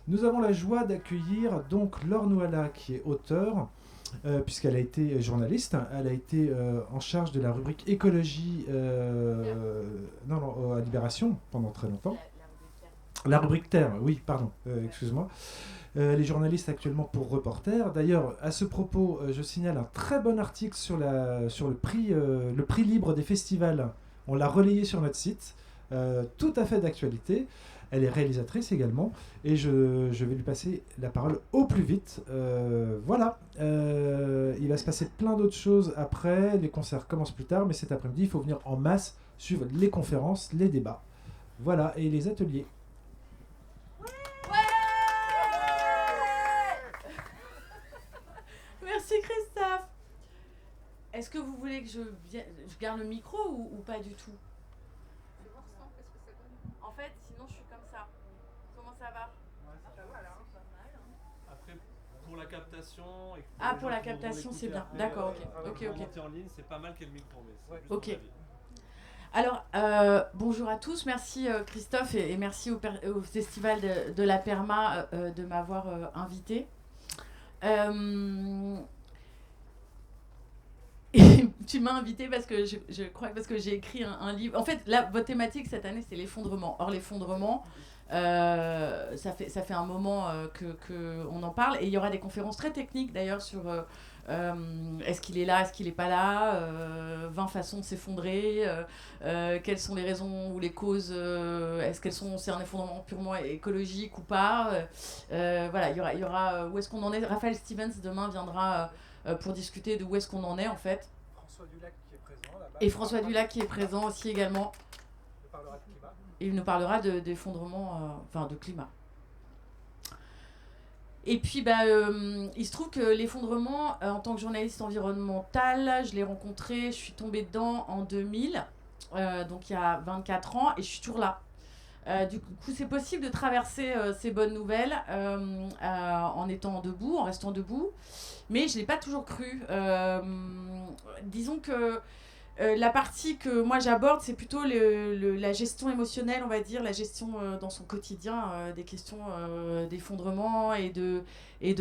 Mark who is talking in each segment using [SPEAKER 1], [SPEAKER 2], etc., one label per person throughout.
[SPEAKER 1] Nous avons la joie d'accueillir donc Laure Nouala, qui est auteure, puisqu'elle a été journaliste. Elle a été en charge de la rubrique écologie à Libération pendant très longtemps. La rubrique Terre, oui, pardon, excuse-moi. Elle est journaliste actuellement pour Reporter. D'ailleurs, à ce propos, je signale un très bon article sur le prix libre des festivals. On l'a relayé sur notre site, tout à fait d'actualité. Elle est réalisatrice également, et je vais lui passer la parole au plus vite. Voilà, il va se passer plein d'autres choses après. Les concerts commencent plus tard, mais cet après-midi, il faut venir en masse suivre les conférences, les débats. Voilà, et les ateliers.
[SPEAKER 2] Merci Christophe. Est-ce que vous voulez que je garde le micro ou pas du tout? En fait, sinon je suis comme ça. Comment ça va?
[SPEAKER 3] Ça va là. Après, pour la captation.
[SPEAKER 2] Pour la captation, c'est bien. D'accord, ok.
[SPEAKER 3] En ligne, c'est pas mal qu'il y ait le micro, mais c'est juste
[SPEAKER 2] ok.
[SPEAKER 3] mon avis.
[SPEAKER 2] Alors, bonjour à tous. Merci Christophe et merci au Festival de la Perma de m'avoir invité. Tu m'as invité parce que je crois parce que j'ai écrit un livre. En fait, là, votre thématique cette année, c'est l'effondrement. Or, l'effondrement, ça fait un moment que on en parle. Et il y aura des conférences très techniques d'ailleurs sur est-ce qu'il est là, est-ce qu'il n'est pas là, 20 façons de s'effondrer, quelles sont les raisons ou les causes, c'est un effondrement purement écologique ou pas. Voilà, il y aura où est-ce qu'on en est. Raphaël Stevens demain viendra pour discuter de où est-ce qu'on en est en fait.
[SPEAKER 4] François Dulac qui est présent là-bas.
[SPEAKER 2] Et François Dulac qui est présent aussi également.
[SPEAKER 4] Il parlera de climat.
[SPEAKER 2] Et il nous parlera d'effondrement, de climat. Et puis, il se trouve que l'effondrement, en tant que journaliste environnemental, je l'ai rencontré, je suis tombée dedans en 2000, donc il y a 24 ans, et je suis toujours là. Du coup, c'est possible de traverser ces bonnes nouvelles en étant debout, en restant debout, mais je ne l'ai pas toujours cru. Disons que la partie que moi j'aborde, c'est plutôt la gestion émotionnelle, on va dire, la gestion dans son quotidien des questions d'effondrement et de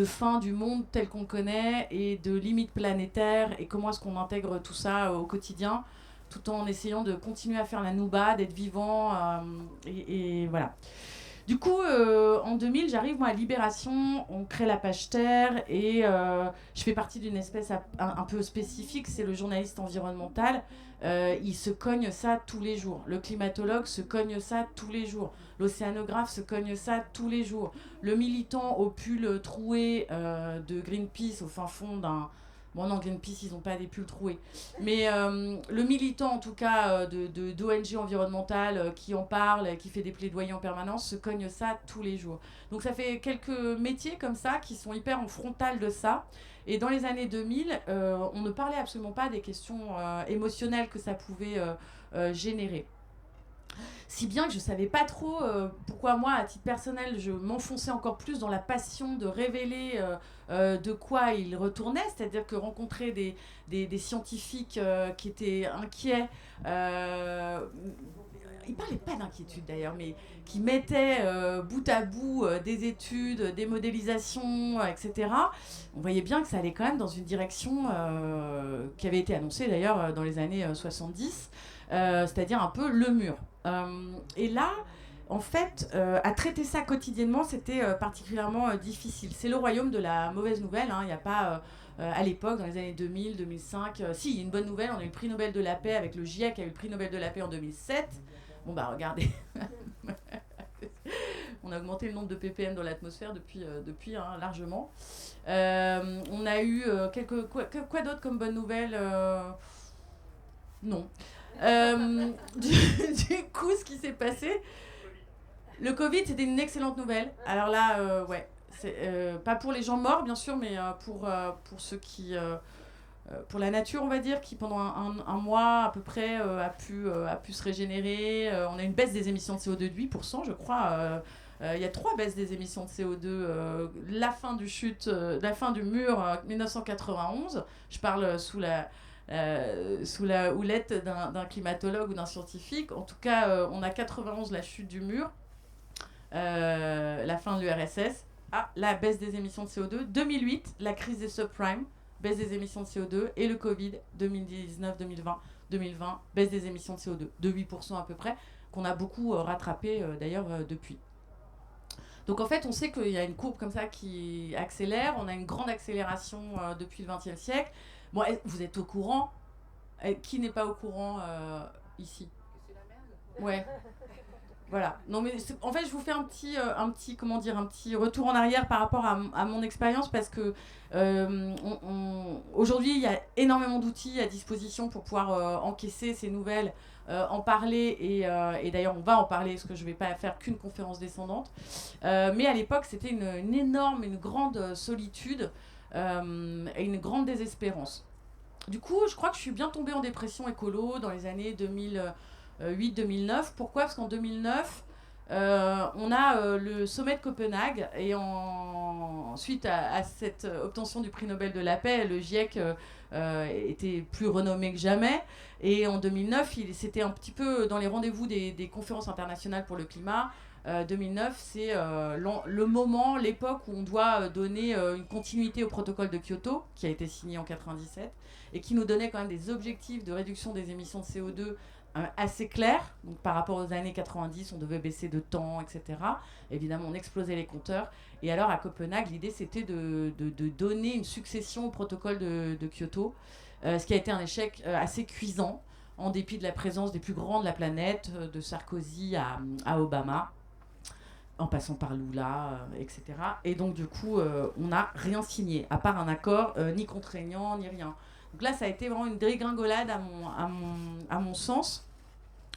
[SPEAKER 2] fin du monde tel qu'on le connaît et de limites planétaires et comment est-ce qu'on intègre tout ça au quotidien tout en essayant de continuer à faire la nouba, d'être vivant et voilà. Du coup, en 2000, j'arrive moi à Libération, on crée la page Terre et je fais partie d'une espèce un peu spécifique, c'est le journaliste environnemental. Il se cogne ça tous les jours. Le climatologue se cogne ça tous les jours. L'océanographe se cogne ça tous les jours. Le militant au pull troué de Greenpeace au fin fond d'un... Bon non, Greenpeace, ils n'ont pas des pulls troués. Mais le militant, en tout cas, d'ONG environnementales qui en parle, qui fait des plaidoyers en permanence, se cogne ça tous les jours. Donc ça fait quelques métiers comme ça qui sont hyper en frontal de ça. Et dans les années 2000, on ne parlait absolument pas des questions émotionnelles que ça pouvait générer. Si bien que je ne savais pas trop pourquoi moi, à titre personnel, je m'enfonçais encore plus dans la passion de révéler de quoi il retournait, c'est-à-dire que rencontrer des scientifiques qui étaient inquiets, ils ne parlaient pas d'inquiétude d'ailleurs, mais qui mettaient bout à bout des études, des modélisations, etc. On voyait bien que ça allait quand même dans une direction qui avait été annoncée d'ailleurs dans les années 70, c'est-à-dire un peu le mur. Et là, en fait, à traiter ça quotidiennement, c'était particulièrement difficile. C'est le royaume de la mauvaise nouvelle. Il n'y a pas, à l'époque, dans les années 2000, 2005... si, il y a une bonne nouvelle, on a eu le prix Nobel de la paix avec le GIEC, qui a eu le prix Nobel de la paix en 2007. Bon, regardez. On a augmenté le nombre de ppm dans l'atmosphère depuis largement. On a eu quoi d'autre comme bonne nouvelle Non. Du coup, ce qui s'est passé, le Covid, c'était une excellente nouvelle. Alors là, ouais, c'est pas pour les gens morts, bien sûr, mais pour ceux qui, pour la nature, on va dire, qui pendant un mois à peu près a pu se régénérer. On a une baisse des émissions de CO2 de 8%, je crois. Il y a 3 baisses des émissions de CO2. La fin du mur 1991. Je parle sous la houlette d'un climatologue ou d'un scientifique. En tout cas, on a 91 la chute du mur. la fin de l'URSS, la baisse des émissions de CO2. 2008, la crise des subprimes, baisse des émissions de CO2. Et le Covid, 2019-2020, baisse des émissions de CO2, de 8% à peu près, qu'on a beaucoup rattrapé d'ailleurs depuis. Donc en fait, on sait qu'il y a une courbe comme ça qui accélère. On a une grande accélération depuis le XXe siècle. Bon, vous êtes au courant. Qui n'est pas au courant ici ?
[SPEAKER 5] C'est la merde.
[SPEAKER 2] Ouais. Voilà. Non mais en fait, je vous fais un petit retour en arrière par rapport à mon expérience parce que aujourd'hui, il y a énormément d'outils à disposition pour pouvoir encaisser ces nouvelles, en parler et d'ailleurs, on va en parler parce que je ne vais pas faire qu'une conférence descendante. Mais à l'époque, c'était une grande solitude et une grande désespérance. Du coup, je crois que je suis bien tombée en dépression écolo dans les années 2008-2009. Pourquoi ? Parce qu'en 2009, on a le sommet de Copenhague et suite à cette obtention du prix Nobel de la paix, le GIEC était plus renommé que jamais. Et en 2009, c'était un petit peu dans les rendez-vous des conférences internationales pour le climat. 2009, c'est le moment, l'époque où on doit donner une continuité au protocole de Kyoto, qui a été signé en 1997, et qui nous donnait quand même des objectifs de réduction des émissions de CO2 assez clairs. Donc, par rapport aux années 90, on devait baisser de temps, etc. Évidemment, on explosait les compteurs. Et alors, à Copenhague, l'idée, c'était de donner une succession au protocole de Kyoto, ce qui a été un échec assez cuisant, en dépit de la présence des plus grands de la planète, de Sarkozy à Obama, en passant par Lula, etc. Et donc, du coup, on n'a rien signé, à part un accord ni contraignant, ni rien. Donc là, ça a été vraiment une dégringolade à mon sens,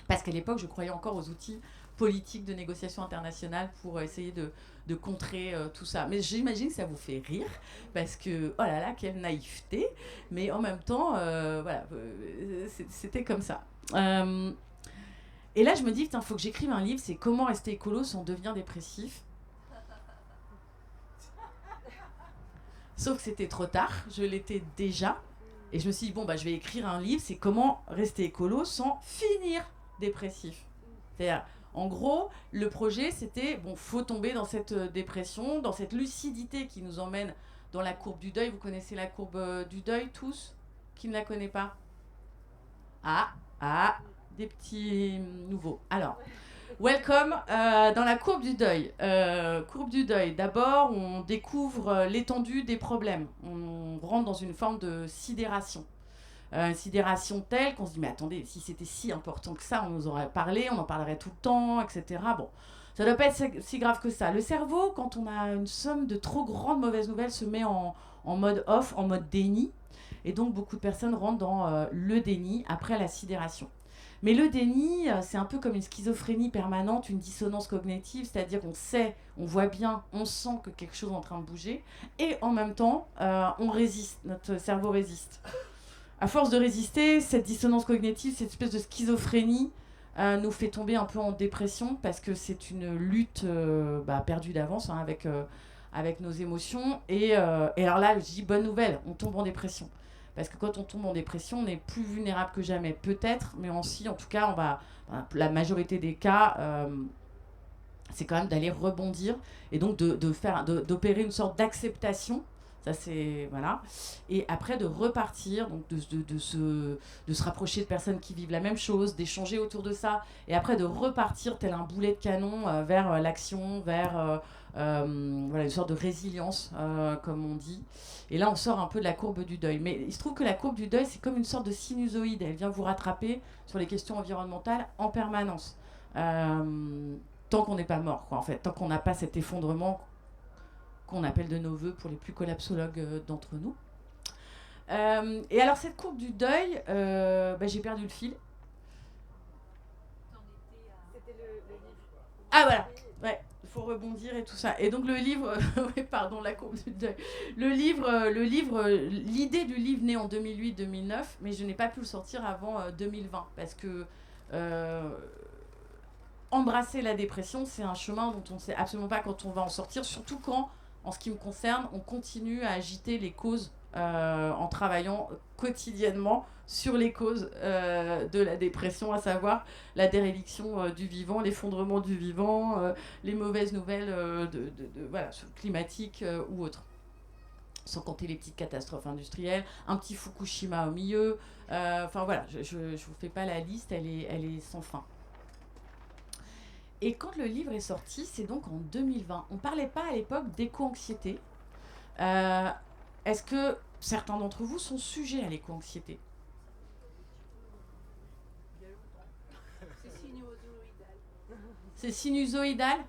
[SPEAKER 2] parce qu'à l'époque, je croyais encore aux outils politiques de négociation internationale pour essayer de contrer tout ça. Mais j'imagine que ça vous fait rire, parce que, oh là là, quelle naïveté, mais en même temps, voilà, c'était comme ça. Et là, je me dis, putain, faut que j'écrive un livre, c'est comment rester écolo sans devenir dépressif. Sauf que c'était trop tard, je l'étais déjà. Et je me suis dit, bon, je vais écrire un livre, c'est comment rester écolo sans finir dépressif. C'est-à-dire, en gros, le projet, c'était, faut tomber dans cette dépression, dans cette lucidité qui nous emmène dans la courbe du deuil. Vous connaissez la courbe du deuil, tous ? Qui ne la connaît pas ? Des petits nouveaux. Alors, welcome dans la courbe du deuil. Courbe du deuil, d'abord, on découvre l'étendue des problèmes. On rentre dans une forme de sidération. Une sidération telle qu'on se dit, mais attendez, si c'était si important que ça, on nous aurait parlé, on en parlerait tout le temps, etc. Bon, ça ne doit pas être si grave que ça. Le cerveau, quand on a une somme de trop grandes mauvaises nouvelles, se met en mode off, en mode déni. Et donc, beaucoup de personnes rentrent dans le déni après la sidération. Mais le déni, c'est un peu comme une schizophrénie permanente, une dissonance cognitive, c'est-à-dire qu'on sait, on voit bien, on sent que quelque chose est en train de bouger, et en même temps, on résiste, notre cerveau résiste. À force de résister, cette dissonance cognitive, cette espèce de schizophrénie, nous fait tomber un peu en dépression, parce que c'est une lutte perdue d'avance avec nos émotions. Et alors là, je dis bonne nouvelle, on tombe en dépression. Parce que quand on tombe en dépression, on est plus vulnérable que jamais, peut-être, mais aussi, en tout cas, la majorité des cas, c'est quand même d'aller rebondir et donc d'opérer une sorte d'acceptation. Ça, c'est, voilà. Et après, de repartir, donc de se rapprocher de personnes qui vivent la même chose, d'échanger autour de ça, et après de repartir tel un boulet de canon vers l'action, vers une sorte de résilience, comme on dit. Et là, on sort un peu de la courbe du deuil. Mais il se trouve que la courbe du deuil, c'est comme une sorte de sinusoïde. Elle vient vous rattraper sur les questions environnementales en permanence. Tant qu'on n'est pas mort, quoi, en fait. Tant qu'on n'a pas cet effondrement qu'on appelle de nos voeux pour les plus collapsologues d'entre nous. Et alors, cette courbe du deuil, j'ai perdu le fil.
[SPEAKER 5] C'était le livre.
[SPEAKER 2] Ah, voilà. Ouais, il faut rebondir et tout ça. Et donc le livre, la courbe du deuil. Le livre, l'idée du livre naît en 2008-2009, mais je n'ai pas pu le sortir avant 2020 parce que embrasser la dépression, c'est un chemin dont on ne sait absolument pas quand on va en sortir, surtout quand, en ce qui me concerne, on continue à agiter les causes en travaillant quotidiennement sur les causes de la dépression, à savoir la déréliction du vivant, l'effondrement du vivant, les mauvaises nouvelles voilà, climatiques ou autres. Sans compter les petites catastrophes industrielles, un petit Fukushima au milieu. Enfin voilà, je vous fais pas la liste, elle est sans fin. Et quand le livre est sorti, c'est donc en 2020. On parlait pas à l'époque d'éco-anxiété. Est-ce que certains d'entre vous sont sujets à l'éco-anxiété ?
[SPEAKER 5] C'est sinusoïdal.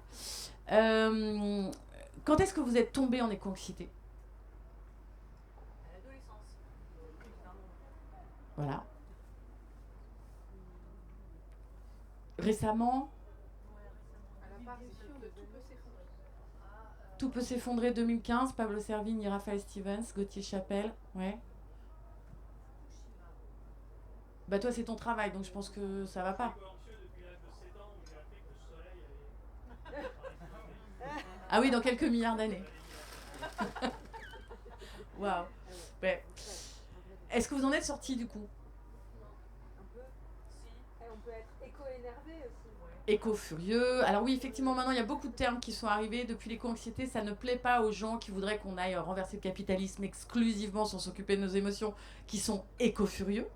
[SPEAKER 2] C'est sinusoïdal. Quand est-ce que vous êtes tombé en éco-anxiété ?
[SPEAKER 5] À l'adolescence.
[SPEAKER 2] Voilà. Récemment,
[SPEAKER 5] À l'apparition de Tout peut s'effondrer.
[SPEAKER 2] Tout peut s'effondrer 2015, Pablo Servigne, Raphaël Stevens, Gauthier Chapelle. Ouais. Bah toi c'est ton travail, donc je pense que ça va pas.
[SPEAKER 3] Anxieux depuis l'âge de 7 ans où j'ai appris que le soleil allait.
[SPEAKER 2] Ah oui, dans quelques milliards d'années. Waouh. Ouais. Est-ce que vous en êtes sortis du coup ?
[SPEAKER 5] Un peu. Si. Et on peut être éco-énervé aussi.
[SPEAKER 2] Éco-furieux. Alors oui, effectivement, maintenant, il y a beaucoup de termes qui sont arrivés. Depuis l'éco-anxiété, ça ne plaît pas aux gens qui voudraient qu'on aille renverser le capitalisme exclusivement sans s'occuper de nos émotions, qui sont éco-furieux.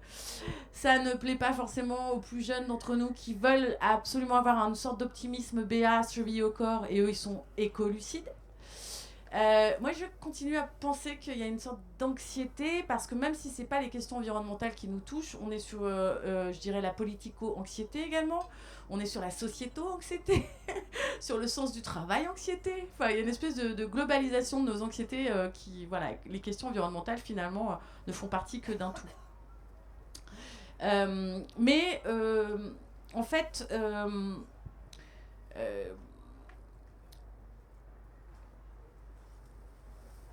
[SPEAKER 2] Ça ne plaît pas forcément aux plus jeunes d'entre nous qui veulent absolument avoir une sorte d'optimisme béat, chevillé au corps, et eux, ils sont éco-lucides. Moi, je continue à penser qu'il y a une sorte d'anxiété, parce que même si c'est pas les questions environnementales qui nous touchent, on est sur, je dirais, la politico-anxiété également, on est sur la sociéto-anxiété, sur le sens du travail anxiété. Enfin, il y a une espèce de globalisation de nos anxiétés qui, voilà, les questions environnementales finalement ne font partie que d'un tout. Mais en fait,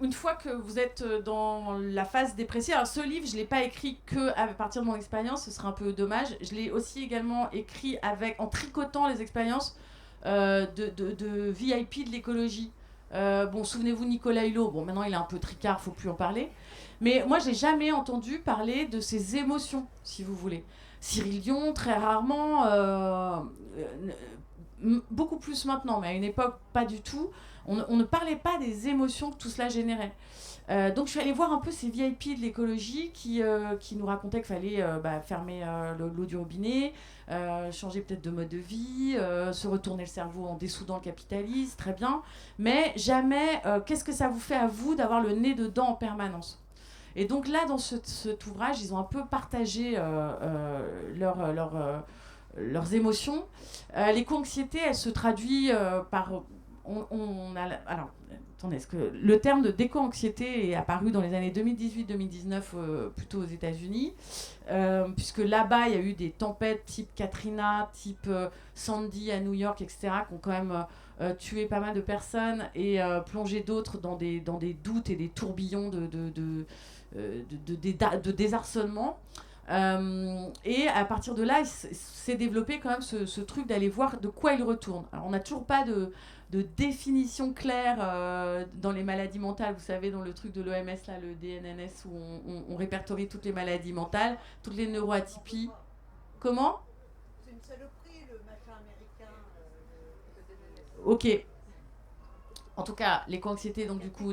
[SPEAKER 2] une fois que vous êtes dans la phase dépressive, alors ce livre, je ne l'ai pas écrit qu'à partir de mon expérience, ce serait un peu dommage. Je l'ai aussi également écrit en tricotant les expériences de VIP de l'écologie. Bon, souvenez-vous Nicolas Hulot, bon maintenant il est un peu tricard, faut plus en parler. Mais moi, j'ai jamais entendu parler de ses émotions, si vous voulez. Cyril Dion, très rarement, beaucoup plus maintenant, mais à une époque, pas du tout. On ne parlait pas des émotions que tout cela générait. Donc je suis allée voir un peu ces VIP de l'écologie qui nous racontaient qu'il fallait fermer l'eau du robinet, changer peut-être de mode de vie, se retourner le cerveau en dessoudant le capitalisme, très bien. Mais jamais, qu'est-ce que ça vous fait à vous d'avoir le nez dedans en permanence ? Et donc là, dans cet ouvrage, ils ont un peu partagé leurs émotions. L'éco-anxiété, elle se traduit par... Alors, attendez, est-ce que le terme de d'éco-anxiété est apparu dans les années 2018-2019 plutôt aux États-Unis, puisque là-bas, il y a eu des tempêtes type Katrina, type Sandy à New York, etc., qui ont quand même tué pas mal de personnes et plongé d'autres dans des doutes et des tourbillons de désarçonnement. Et à partir de là, il s'est développé quand même ce truc d'aller voir de quoi il retourne. Alors, on n'a toujours pas de définition claire dans les maladies mentales, vous savez, dans le truc de l'OMS, là, le DNNS, où on répertorie toutes les maladies mentales, toutes les neuroatypies. Comment ?
[SPEAKER 5] C'est une saloperie, le machin américain.
[SPEAKER 2] Ok. En tout cas, l'éco-anxiété, donc du coup,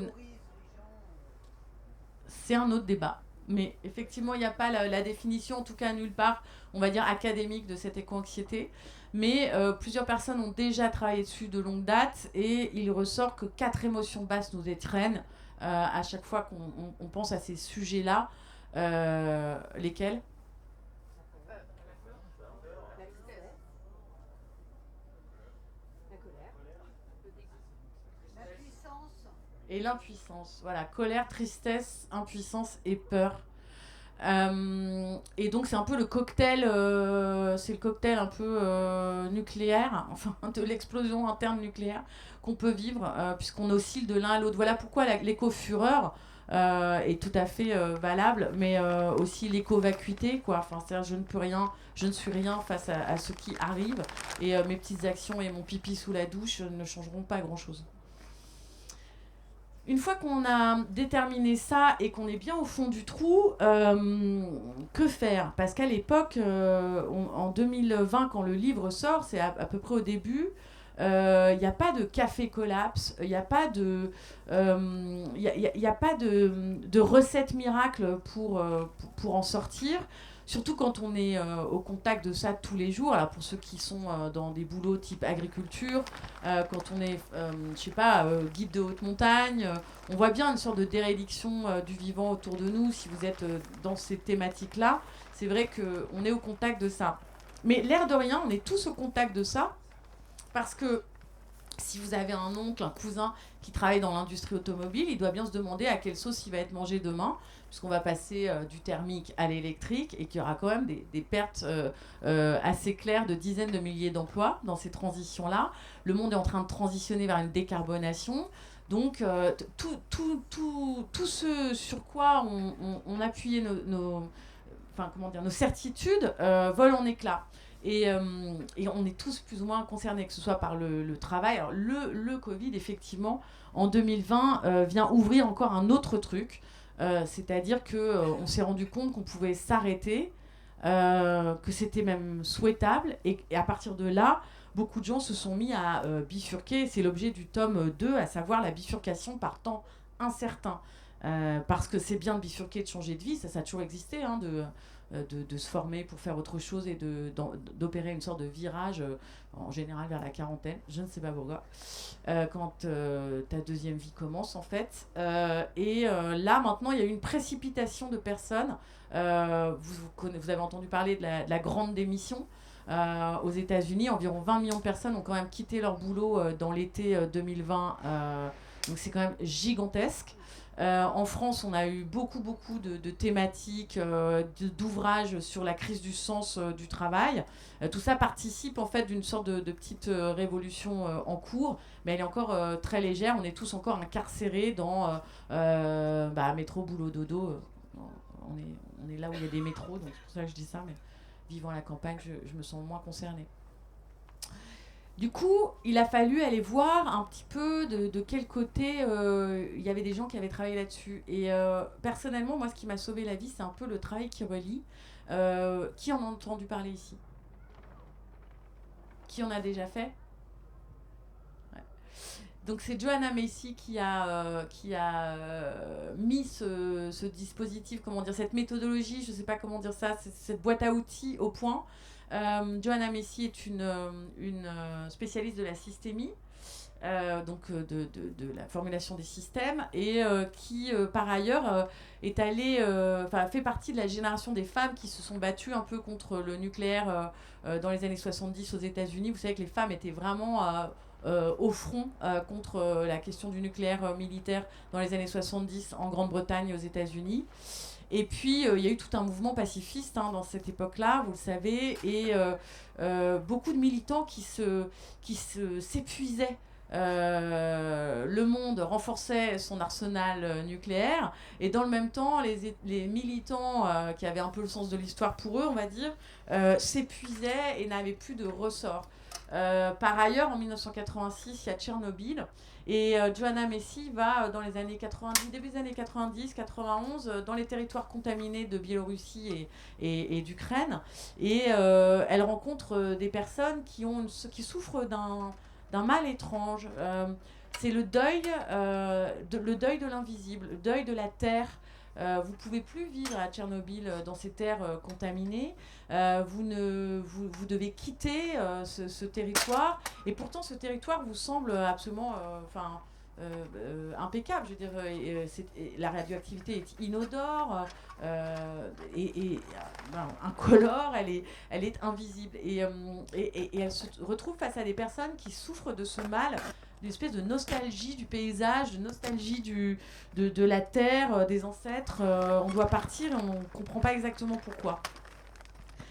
[SPEAKER 2] c'est un autre débat. Mais effectivement, il n'y a pas la définition, en tout cas nulle part, on va dire académique, de cette éco-anxiété. Mais plusieurs personnes ont déjà travaillé dessus de longue date et il ressort que 4 émotions basses nous étreignent à chaque fois qu'on pense à ces sujets-là. Lesquels ?
[SPEAKER 5] La colère. La puissance.
[SPEAKER 2] Et l'impuissance. Voilà, colère, tristesse, impuissance et peur. Et donc c'est un peu le cocktail, c'est le cocktail un peu nucléaire, enfin de l'explosion interne nucléaire qu'on peut vivre, puisqu'on oscille de l'un à l'autre. Voilà pourquoi l'éco-fureur est tout à fait valable, mais aussi l'éco-vacuité, quoi. Enfin, c'est-à-dire je ne peux rien, je ne suis rien face à ce qui arrive, et mes petites actions et mon pipi sous la douche ne changeront pas grand-chose. Une fois qu'on a déterminé ça et qu'on est bien au fond du trou, que faire? Parce qu'à l'époque, en 2020, quand le livre sort, c'est à peu près au début, il n'y a pas de café collapse, il n'y a pas de, y a pas de recette miracle pour en sortir. Surtout quand on est au contact de ça tous les jours. Alors pour ceux qui sont dans des boulots type agriculture, quand on est, je sais pas, guide de haute montagne, on voit bien une sorte de dérédiction du vivant autour de nous. Si vous êtes dans ces thématiques-là, c'est vrai qu'on est au contact de ça. Mais l'air de rien, on est tous au contact de ça parce que si vous avez un oncle, un cousin qui travaille dans l'industrie automobile, il doit bien se demander à quelle sauce il va être mangé demain, puisqu'on va passer du thermique à l'électrique et qu'il y aura quand même des pertes assez claires de dizaines de milliers d'emplois dans ces transitions-là. Le monde est en train de transitionner vers une décarbonation. Donc, tout ce sur quoi on appuyait nos certitudes vole en éclats. Et on est tous plus ou moins concernés, que ce soit par le travail. Alors, le Covid, effectivement, en 2020, vient ouvrir encore un autre truc. C'est-à-dire qu'on s'est rendu compte qu'on pouvait s'arrêter, que c'était même souhaitable. Et à partir de là, beaucoup de gens se sont mis à bifurquer. C'est l'objet du tome 2, à savoir la bifurcation par temps incertain. Parce que c'est bien de bifurquer, de changer de vie, ça a toujours existé, hein, de se former pour faire autre chose et d'opérer une sorte de virage, en général vers la quarantaine, je ne sais pas pourquoi, quand ta deuxième vie commence en fait. Là maintenant, il y a eu une précipitation de personnes. Vous avez entendu parler de la grande démission. Aux États-Unis, environ 20 millions de personnes ont quand même quitté leur boulot dans l'été 2020. Donc c'est quand même gigantesque. En France, on a eu beaucoup de thématiques, d'ouvrages sur la crise du sens du travail. Tout ça participe en fait d'une sorte de petite révolution en cours, mais elle est encore très légère. On est tous encore incarcérés dans métro, boulot, dodo. On est là où il y a des métros, donc c'est pour ça que je dis ça, mais vivant à la campagne, je me sens moins concernée. Du coup, il a fallu aller voir un petit peu de quel côté il y avait des gens qui avaient travaillé là-dessus. Et personnellement, moi, ce qui m'a sauvé la vie, c'est un peu le travail qui relie. Qui en a entendu parler ici? Qui en a déjà fait? Ouais. Donc c'est Joanna Macy qui a mis ce dispositif, comment dire, cette méthodologie, je ne sais pas comment dire ça, cette boîte à outils au point. Joanna Macy est une spécialiste de la systémie, donc de la formulation des systèmes, et qui par ailleurs est allée, fait partie de la génération des femmes qui se sont battues un peu contre le nucléaire dans les années 70 aux États-Unis. Vous savez que les femmes étaient vraiment au front contre la question du nucléaire militaire dans les années 70 en Grande-Bretagne et aux États-Unis. Et puis, il y a eu tout un mouvement pacifiste dans cette époque-là, vous le savez, et beaucoup de militants qui s'épuisaient. Le monde renforçait son arsenal nucléaire, et dans le même temps, les militants qui avaient un peu le sens de l'histoire pour eux, on va dire, s'épuisaient et n'avaient plus de ressort. Par ailleurs, en 1986, il y a Tchernobyl. Et Joanna Macy va, dans les années 90, début des années 90, 91, dans les territoires contaminés de Biélorussie et d'Ukraine. Et elle rencontre des personnes qui souffrent d'un mal étrange. C'est le deuil de l'invisible, le deuil de la terre. Vous ne pouvez plus vivre à Tchernobyl dans ces terres contaminées. Vous devez quitter ce territoire. Et pourtant, ce territoire vous semble absolument impeccable. Je veux dire, la radioactivité est inodore, incolore, elle est invisible. Et elle se retrouve face à des personnes qui souffrent de ce mal, d'une espèce de nostalgie du paysage, de nostalgie de la terre, des ancêtres. On doit partir et on ne comprend pas exactement pourquoi.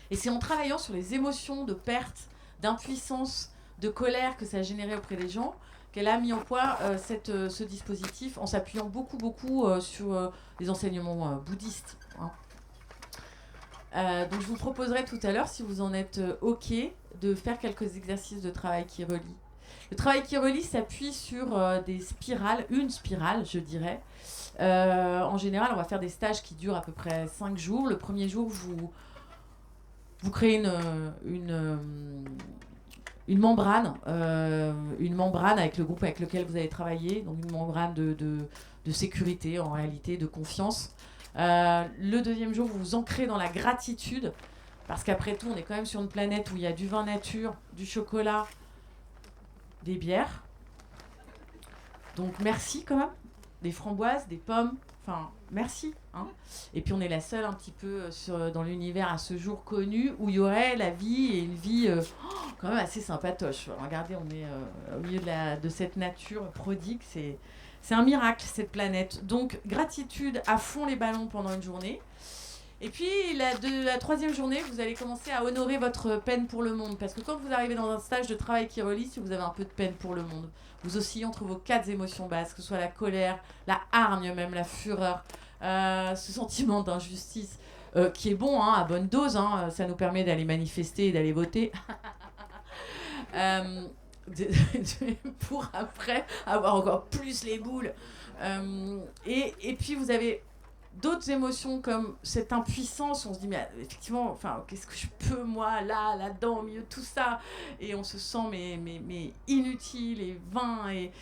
[SPEAKER 2] Et c'est en travaillant sur les émotions de perte, d'impuissance, de colère que ça a généré auprès des gens qu'elle a mis en point ce dispositif en s'appuyant beaucoup sur les enseignements bouddhistes. Donc je vous proposerai tout à l'heure, si vous en êtes OK, de faire quelques exercices de travail qui relient. Le travail qui relie s'appuie sur des spirales, une spirale, je dirais. En général, on va faire des stages qui durent à peu près 5 jours. Le premier jour, vous créez une membrane avec le groupe avec lequel vous allez travailler, donc une membrane de sécurité, en réalité, de confiance. Le deuxième jour, vous vous ancrez dans la gratitude, parce qu'après tout, on est quand même sur une planète où il y a du vin nature, du chocolat, des bières. Donc merci quand même, des framboises, des pommes, enfin merci. Hein. Et puis on est la seule un petit peu dans l'univers à ce jour connu où il y aurait la vie et une vie quand même assez sympatoche. Regardez, on est au milieu de cette nature prodigue, c'est un miracle cette planète. Donc gratitude à fond les ballons pendant une journée. Et puis la troisième journée, vous allez commencer à honorer votre peine pour le monde. Parce que quand vous arrivez dans un stage de travail qui relie, si vous avez un peu de peine pour le monde, vous oscillez entre vos 4 émotions basses, que ce soit la colère, la hargne même, la fureur, ce sentiment d'injustice qui est bon, hein, à bonne dose, hein, ça nous permet d'aller manifester et d'aller voter. Pour après avoir encore plus les boules. Et puis vous avez d'autres émotions comme cette impuissance, on se dit mais effectivement, enfin qu'est-ce que je peux moi là-dedans au milieu de tout ça, et on se sent mais inutile et vain et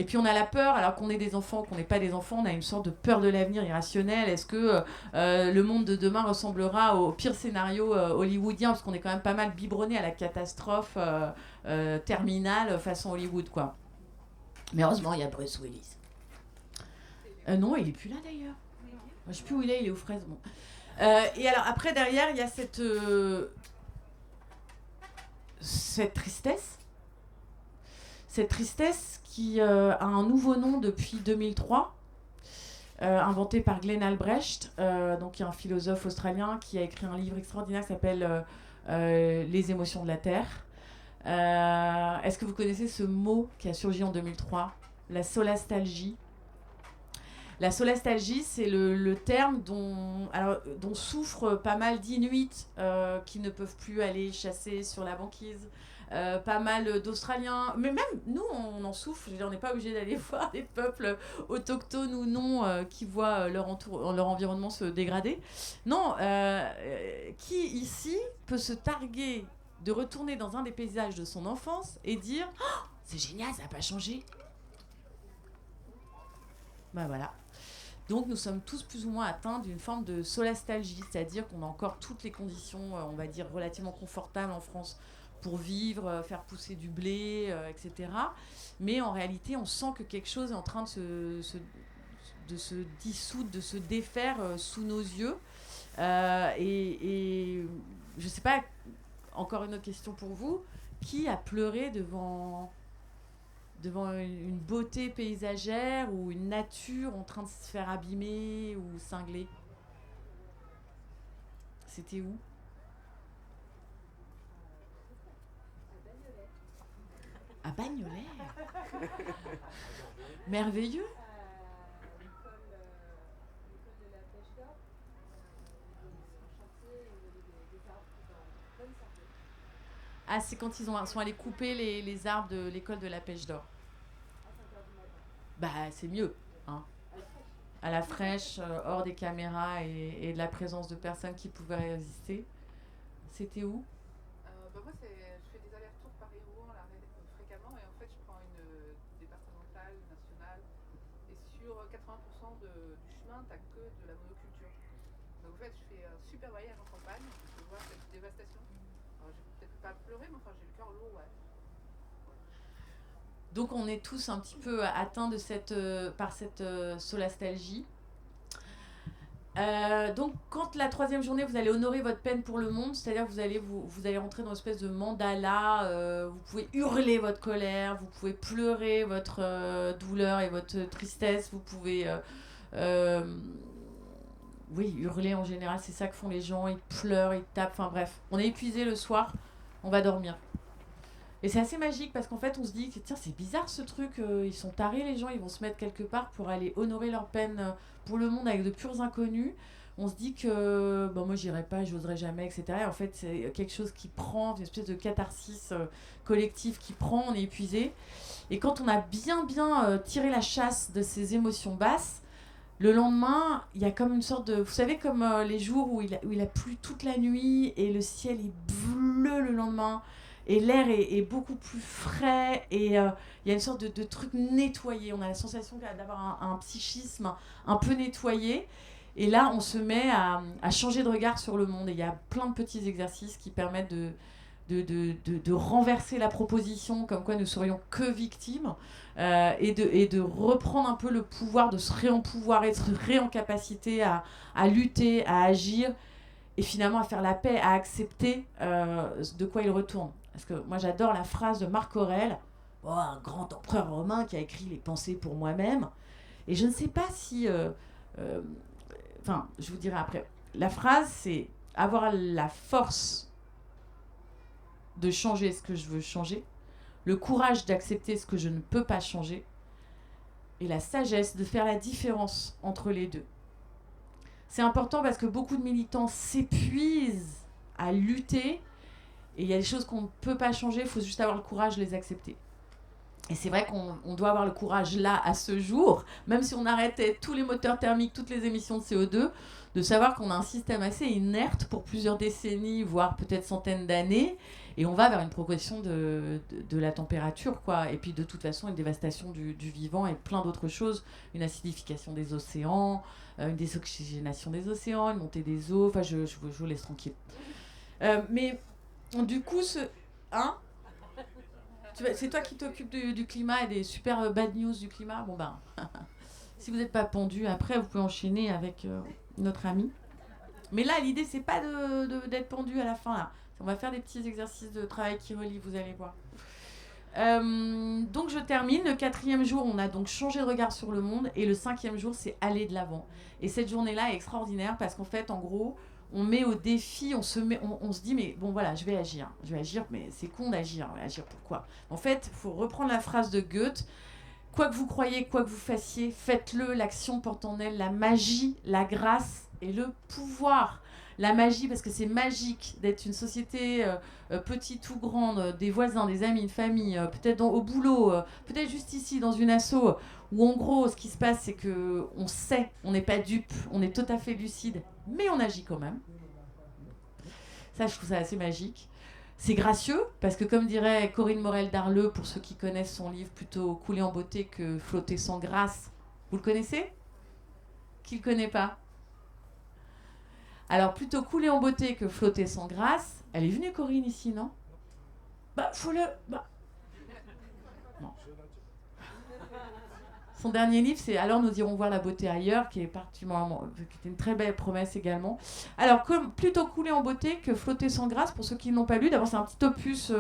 [SPEAKER 2] puis on a la peur alors qu'on est des enfants, qu'on n'est pas des enfants, on a une sorte de peur de l'avenir irrationnelle. Est-ce que le monde de demain ressemblera au pire scénario hollywoodien, parce qu'on est quand même pas mal biberonné à la catastrophe terminale façon Hollywood quoi. Mais heureusement il y a Bruce Willis. Non, il est plus là d'ailleurs. Je sais plus où il est aux fraises. Bon. Et alors après derrière, il y a cette tristesse. Cette tristesse qui a un nouveau nom depuis 2003, inventé par Glenn Albrecht, donc il y a un philosophe australien qui a écrit un livre extraordinaire qui s'appelle Les émotions de la Terre. Est-ce que vous connaissez ce mot qui a surgi en 2003 ? La solastalgie. La solastalgie, c'est le terme dont souffrent pas mal d'Inuits qui ne peuvent plus aller chasser sur la banquise, pas mal d'Australiens, mais même nous, on en souffre. Je veux dire, on n'est pas obligé d'aller voir des peuples autochtones ou non qui voient leur environnement se dégrader. Non, qui ici peut se targuer de retourner dans un des paysages de son enfance et dire oh, « c'est génial, ça n'a pas changé ». Ben voilà. Donc nous sommes tous plus ou moins atteints d'une forme de solastalgie, c'est-à-dire qu'on a encore toutes les conditions, on va dire, relativement confortables en France pour vivre, faire pousser du blé, etc. Mais en réalité, on sent que quelque chose est en train de se dissoudre, de se défaire sous nos yeux. Et je ne sais pas, encore une autre question pour vous, qui a pleuré devant une beauté paysagère ou une nature en train de se faire abîmer ou cingler? C'était où? À Bagnolet. Merveilleux.
[SPEAKER 5] L'école de la pêche d'or, un chantier où il y avait des arbres qui étaient en pleine santé.
[SPEAKER 2] Ah, c'est quand ils sont allés couper les arbres de l'école de la pêche d'or.
[SPEAKER 5] À 5h du matin.
[SPEAKER 2] Bah, c'est mieux, hein. À la fraîche, hors des caméras et de la présence de personnes qui pouvaient résister. C'était où?
[SPEAKER 6] Moi, je fais des allers-retours Paris-Rouen fréquemment, et en fait, je prends une départementale, nationale, et sur 80% du chemin, t'as que de la monoculture. Donc en fait, je fais un super voyage en campagne, je vois cette dévastation. Alors, j'ai peut-être pas pleuré, mais enfin, j'ai le cœur lourd, ouais.
[SPEAKER 2] Donc on est tous un petit peu atteints par cette solastalgie. Donc quand la troisième journée, vous allez honorer votre peine pour le monde, c'est-à-dire que vous allez rentrer dans une espèce de mandala, vous pouvez hurler votre colère, vous pouvez pleurer votre douleur et votre tristesse, vous pouvez hurler en général, c'est ça que font les gens, ils pleurent, ils tapent, enfin bref, on est épuisé le soir, on va dormir. Et c'est assez magique parce qu'en fait on se dit que tiens c'est bizarre ce truc, ils sont tarés les gens, ils vont se mettre quelque part pour aller honorer leur peine pour le monde avec de purs inconnus. on se dit que bon, moi j'irai pas, j'oserais jamais, etc. Et en fait, c'est quelque chose qui prend, une espèce de catharsis collective qui prend, on est épuisé. Et quand on a bien tiré la chasse de ces émotions basses, le lendemain, il y a comme une sorte de... Vous savez, comme les jours où il a plu toute la nuit et le ciel est bleu le lendemain et l'air est beaucoup plus frais et il y a une sorte de truc nettoyé. On a la sensation d'avoir un psychisme un peu nettoyé. Et là, on se met à changer de regard sur le monde. Et il y a plein de petits exercices qui permettent de renverser la proposition comme quoi nous serions que victimes et de reprendre un peu le pouvoir, de se réempouvoir, être en capacité à lutter, à agir et finalement à faire la paix, à accepter de quoi il retourne. Parce que moi j'adore la phrase de Marc Aurèle, un grand empereur romain qui a écrit Les Pensées pour moi-même. Et je ne sais pas si... je vous dirai après. La phrase, c'est avoir la force de changer ce que je veux changer, le courage d'accepter ce que je ne peux pas changer, et la sagesse de faire la différence entre les deux. C'est important parce que beaucoup de militants s'épuisent à lutter, et il y a des choses qu'on ne peut pas changer, il faut juste avoir le courage de les accepter. Et c'est vrai qu'on doit avoir le courage là, à ce jour, même si on arrêtait tous les moteurs thermiques, toutes les émissions de CO2, de savoir qu'on a un système assez inerte pour plusieurs décennies, voire peut-être centaines d'années, et on va vers une progression de la température, quoi. Et puis de toute façon, une dévastation du vivant et plein d'autres choses, une acidification des océans, une désoxygénation des océans, une montée des eaux, enfin je vous laisse tranquille. Mais du coup, c'est toi qui t'occupes du climat et des super bad news du climat. Bon ben, si vous n'êtes pas pendu, après vous pouvez enchaîner avec notre ami. Mais là, l'idée c'est pas d'être pendu à la fin là. On va faire des petits exercices de travail qui relient, vous allez voir. Donc je termine. Le 4e jour, on a donc changé de regard sur le monde, et le 5e jour, c'est aller de l'avant. Et cette journée-là est extraordinaire parce qu'en fait, en gros, on met au défi, on se dit, mais bon voilà, je vais agir, mais c'est con d'agir, agir pourquoi ? En fait, il faut reprendre la phrase de Goethe, quoi que vous croyez, quoi que vous fassiez, faites-le, l'action porte en elle la magie, la grâce et le pouvoir. La magie, parce que c'est magique d'être une société petite ou grande, des voisins, des amis, une famille, peut-être au boulot, peut-être juste ici dans une asso, où en gros, ce qui se passe, c'est qu'on sait, on n'est pas dupe, on est tout à fait lucide, mais on agit quand même. Ça, je trouve ça assez magique. C'est gracieux, parce que comme dirait Corinne Morel-Darleux, pour ceux qui connaissent son livre plutôt Couler en beauté que Flotter sans grâce, vous le connaissez ? Qui le connaît pas ? Alors, plutôt couler en beauté que flotter sans grâce. Elle est venue, Corinne, ici, non ? Non. Son dernier livre, c'est « Alors nous irons voir la beauté ailleurs », qui est particulièrement, qui était une très belle promesse également. Alors, plutôt couler en beauté que flotter sans grâce, pour ceux qui ne l'ont pas lu, d'abord, c'est un petit opus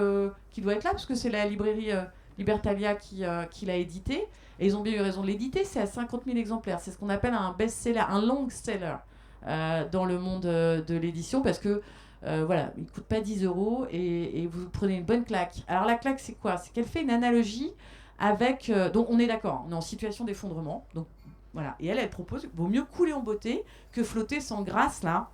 [SPEAKER 2] qui doit être là, parce que c'est la librairie Libertalia qui l'a édité. Et ils ont bien eu raison de l'éditer, c'est à 50 000 exemplaires. C'est ce qu'on appelle un best-seller, un long-seller. Dans le monde de l'édition, parce que voilà, il ne coûte pas 10 € et vous prenez une bonne claque. Alors la claque, c'est quoi ? C'est qu'elle fait une analogie avec... donc on est d'accord, on est en situation d'effondrement, donc voilà. Et elle propose qu'il vaut mieux couler en beauté que flotter sans grâce, là,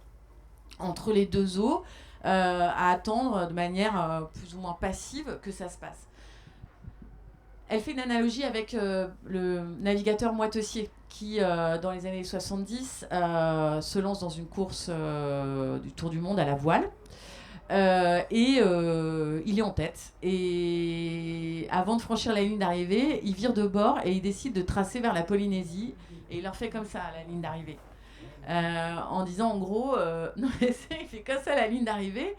[SPEAKER 2] entre les deux eaux, à attendre de manière plus ou moins passive que ça se passe. Elle fait une analogie avec le navigateur Moitessier qui, dans les années 70, se lance dans une course du Tour du Monde à la voile. Il est en tête. Et avant de franchir la ligne d'arrivée, il vire de bord et il décide de tracer vers la Polynésie. Et il leur fait comme ça, la ligne d'arrivée. En disant, en gros, non, il fait comme ça, la ligne d'arrivée.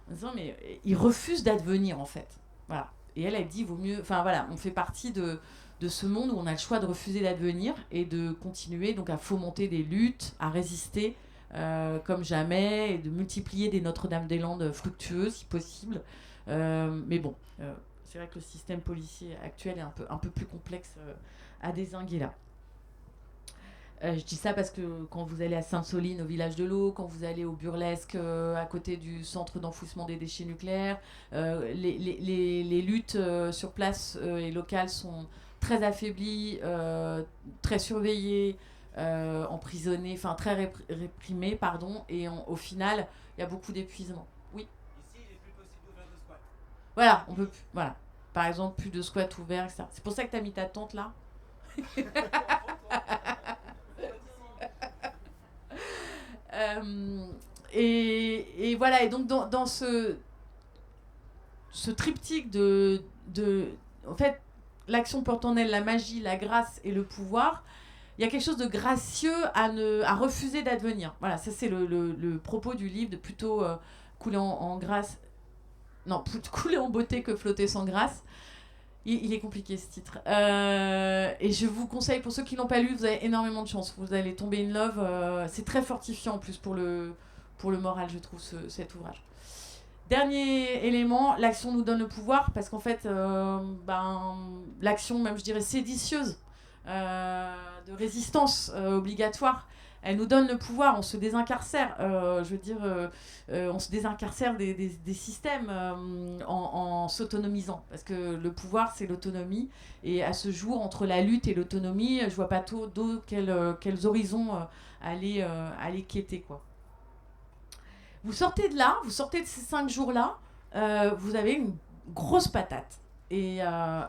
[SPEAKER 2] En disant, mais il refuse d'advenir, en fait. Voilà. Et elle dit, vaut mieux... Enfin, voilà, on fait partie de ce monde où on a le choix de refuser d'advenir et de continuer donc à fomenter des luttes, à résister comme jamais, et de multiplier des Notre-Dame-des-Landes fructueuses, si possible. Mais bon, c'est vrai que le système policier actuel est un peu plus complexe à dézinguer là. Je dis ça parce que quand vous allez à Sainte-Soline, au village de l'eau, quand vous allez au Burlesque, à côté du centre d'enfouissement des déchets nucléaires, les luttes sur place et locales sont très affaiblies, très surveillées, emprisonnés, enfin très réprimés, pardon, et au final, il y a beaucoup d'épuisement. Oui.
[SPEAKER 7] Ici, il est plus possible d'ouvrir de squat.
[SPEAKER 2] Voilà, on peut plus, voilà. Par exemple, plus de squat ouvert, etc. C'est pour ça que tu as mis ta tente là. Et voilà, et donc dans ce triptyque en fait, l'action porte en elle la magie, la grâce et le pouvoir, il y a quelque chose de gracieux à refuser d'advenir. Voilà, ça c'est le propos du livre, de plutôt couler en grâce, non, plutôt couler en beauté que flotter sans grâce. Il est compliqué ce titre. Et je vous conseille, pour ceux qui ne l'ont pas lu, vous avez énormément de chance. Vous allez tomber in love. C'est très fortifiant en plus pour le moral, je trouve, cet ouvrage. Dernier élément, l'action nous donne le pouvoir, parce qu'en fait, l'action, même je dirais séditieuse, de résistance obligatoire, elle nous donne le pouvoir, on se désincarcère, on se désincarcère des systèmes en s'autonomisant, parce que le pouvoir c'est l'autonomie, et à ce jour, entre la lutte et l'autonomie, je vois pas quels horizons aller quêter, quoi. Vous sortez de là, vous sortez de ces 5 jours-là, vous avez une grosse patate. Et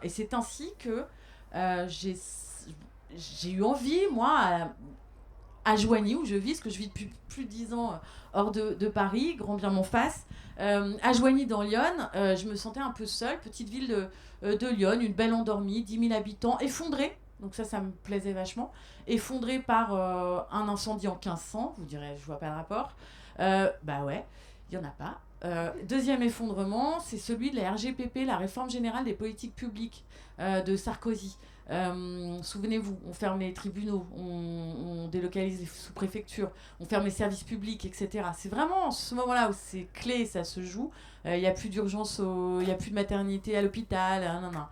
[SPEAKER 2] c'est ainsi que j'ai eu envie, moi, à Joigny, où je vis, parce que je vis depuis plus de 10 ans hors de Paris, grand bien m'en fasse. À Joigny, dans l'Yonne, je me sentais un peu seule, petite ville de Lyon, une belle endormie, 10 000 habitants, effondrée. Donc ça me plaisait vachement. Effondrée par un incendie en 1500, vous direz, je vois pas le rapport. Bah ouais, il n'y en a pas. Deuxième effondrement, c'est celui de la RGPP, la réforme générale des politiques publiques de Sarkozy. Souvenez-vous, on ferme les tribunaux, on délocalise les sous-préfectures, on ferme les services publics, etc. C'est vraiment ce moment-là où c'est clé, ça se joue. Il n'y a plus d'urgence, il n'y a plus de maternité à l'hôpital. Non.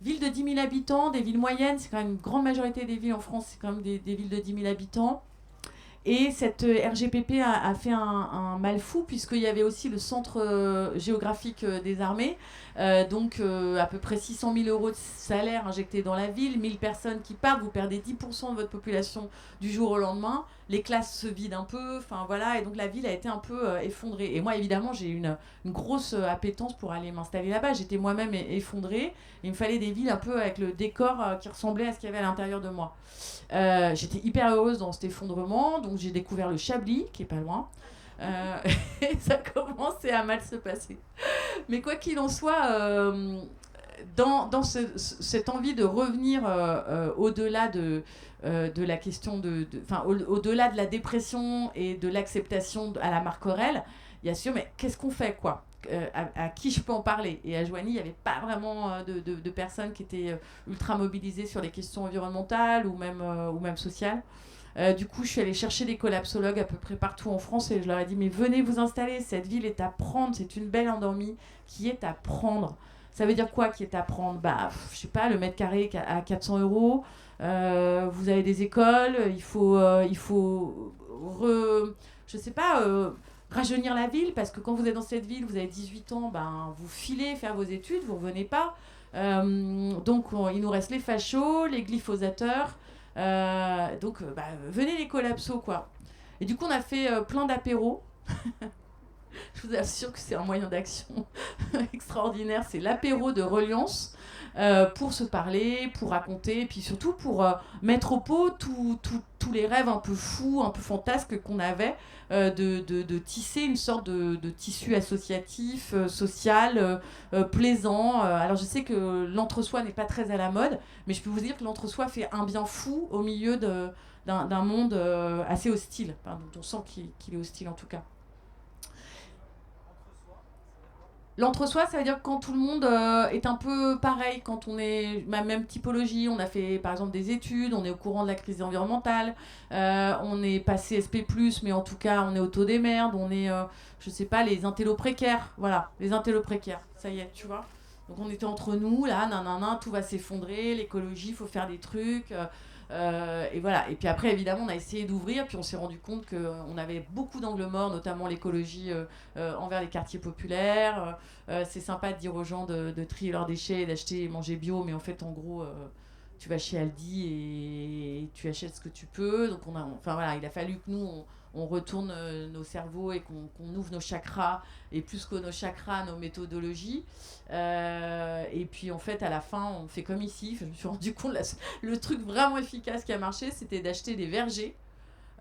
[SPEAKER 2] Ville de 10 000 habitants, des villes moyennes, c'est quand même une grande majorité des villes en France, c'est quand même des villes de 10 000 habitants. Et cette RGPP a fait un mal fou, puisqu'il y avait aussi le centre géographique des armées, donc à peu près 600 000 € de salaire injectés dans la ville, 1000 personnes qui partent, vous perdez 10% de votre population du jour au lendemain, les classes se vident un peu, enfin voilà, et donc la ville a été un peu effondrée. Et moi, évidemment, j'ai eu une grosse appétence pour aller m'installer là-bas, j'étais moi-même effondrée, il me fallait des villes un peu avec le décor qui ressemblait à ce qu'il y avait à l'intérieur de moi. J'étais hyper heureuse dans cet effondrement, donc j'ai découvert le Chablis, qui est pas loin, et ça commençait à mal se passer. Mais quoi qu'il en soit, dans cette envie de revenir au-delà de la question au-delà de la dépression et de l'acceptation à la Marc Aurèle, il y a sûr, mais qu'est-ce qu'on fait, quoi ? À qui je peux en parler ? Et à Joigny, il n'y avait pas vraiment de personnes qui étaient ultra mobilisées sur les questions environnementales ou même sociales. Du coup, je suis allée chercher des collapsologues à peu près partout en France et je leur ai dit, mais venez vous installer, cette ville est à prendre, c'est une belle endormie qui est à prendre. Ça veut dire quoi qui est à prendre ? Je sais pas, le mètre carré à 400 €, vous avez des écoles, il faut je sais pas, rajeunir la ville, parce que quand vous êtes dans cette ville, vous avez 18 ans, vous filez faire vos études, vous revenez pas. Donc il nous reste les fachos, les glyphosateurs, venez les collapsos, quoi. Et du coup on a fait plein d'apéros. Je vous assure que c'est un moyen d'action extraordinaire, c'est l'apéro de reliance, pour se parler, pour raconter, et puis surtout pour mettre au pot tous les rêves un peu fous, un peu fantasques qu'on avait, de tisser une sorte de tissu associatif, social, plaisant. Alors je sais que l'entre-soi n'est pas très à la mode, mais je peux vous dire que l'entre-soi fait un bien fou au milieu d'un monde assez hostile, dont on sent qu'il est hostile en tout cas. L'entre-soi, ça veut dire que quand tout le monde est un peu pareil, quand on est ma même typologie, on a fait par exemple des études, on est au courant de la crise environnementale, on est passé SP+, mais en tout cas on est auto-démerde, on est, je sais pas, les intellos précaires, voilà, les intellos précaires, ça y est, tu vois. Donc on était entre nous, là, tout va s'effondrer, l'écologie, il faut faire des trucs... et voilà. Et puis après, évidemment, on a essayé d'ouvrir, puis on s'est rendu compte qu'on avait beaucoup d'angles morts, notamment l'écologie envers les quartiers populaires. C'est sympa de dire aux gens de trier leurs déchets, d'acheter et manger bio, mais en fait, en gros, tu vas chez Aldi et tu achètes ce que tu peux. Donc enfin voilà, il a fallu que nous on retourne nos cerveaux et qu'on ouvre nos chakras, et plus que nos chakras, nos méthodologies. Et puis en fait, à la fin, on fait comme ici. Je me suis rendu compte, le truc vraiment efficace qui a marché, c'était d'acheter des vergers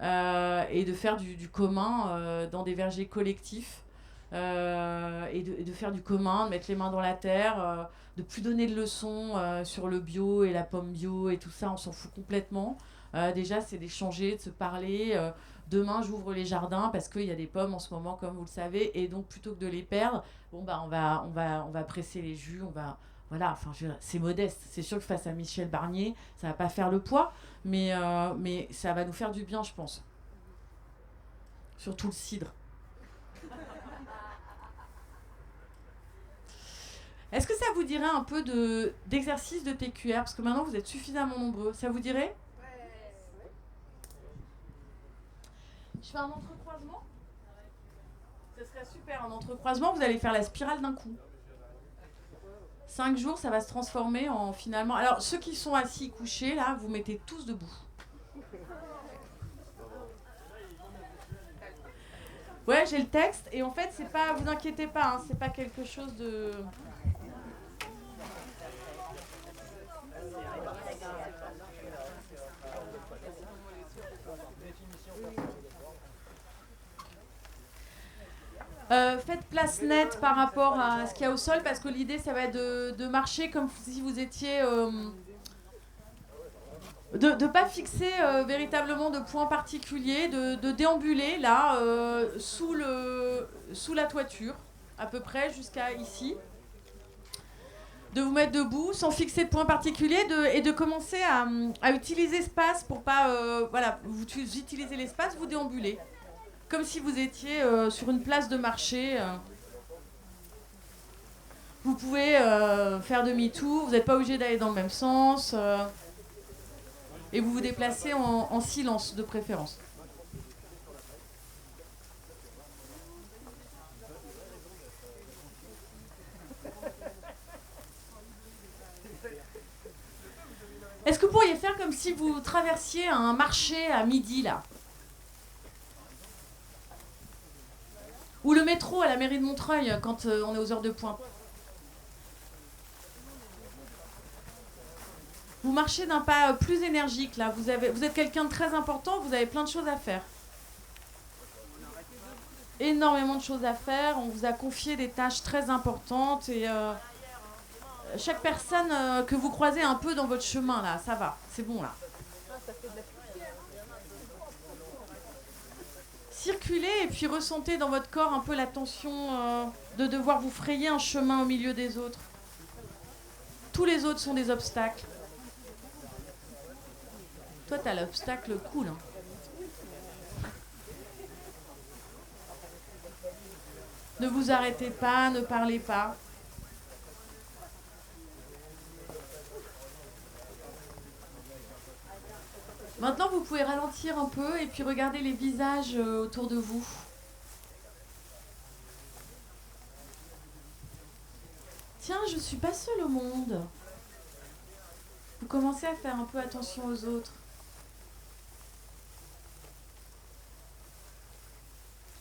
[SPEAKER 2] et de faire du commun dans des vergers collectifs. Et de faire du commun, de mettre les mains dans la terre, de plus donner de leçons sur le bio et la pomme bio et tout ça, on s'en fout complètement. Déjà, c'est d'échanger, de se parler. Demain, j'ouvre les jardins parce qu'il y a des pommes en ce moment, comme vous le savez, et donc plutôt que de les perdre, bon bah on va presser les jus, voilà, enfin c'est modeste. C'est sûr que face à Michel Barnier, ça va pas faire le poids, mais ça va nous faire du bien, je pense. Surtout le cidre. Est-ce que ça vous dirait un peu d'exercice de TQR? Parce que maintenant, vous êtes suffisamment nombreux. Ça vous dirait? Je fais un entrecroisement? Ce serait super, un entrecroisement. Vous allez faire la spirale d'un coup. 5 jours, ça va se transformer en finalement... Alors, ceux qui sont assis, couchés, là, vous mettez tous debout. Ouais, j'ai le texte. Et en fait, c'est pas... Vous inquiétez pas, hein, c'est pas quelque chose de... Faites place nette par rapport à ce qu'il y a au sol, parce que l'idée, ça va être de marcher comme si vous étiez... de ne pas fixer véritablement de points particuliers, de déambuler là, sous la toiture, à peu près jusqu'à ici. De vous mettre debout sans fixer de points particuliers et de commencer à utiliser l'espace pour pas... voilà, vous utilisez l'espace, vous déambulez. Comme si vous étiez sur une place de marché. Vous pouvez faire demi-tour, vous n'êtes pas obligé d'aller dans le même sens. Et vous vous déplacez en silence de préférence. Est-ce que vous pourriez faire comme si vous traversiez un marché à midi, là? Ou le métro à la mairie de Montreuil, quand on est aux heures de pointe. Vous marchez d'un pas plus énergique, là. Vous êtes quelqu'un de très important, vous avez plein de choses à faire. Énormément de choses à faire. On vous a confié des tâches très importantes. Et chaque personne que vous croisez un peu dans votre chemin, là, ça va. C'est bon, là. Circulez et puis ressentez dans votre corps un peu la tension de devoir vous frayer un chemin au milieu des autres. Tous les autres sont des obstacles. Toi, t'as l'obstacle cool. Hein. Ne vous arrêtez pas, ne parlez pas. Maintenant, vous pouvez ralentir un peu et puis regarder les visages autour de vous. Tiens, je ne suis pas seule au monde. Vous commencez à faire un peu attention aux autres.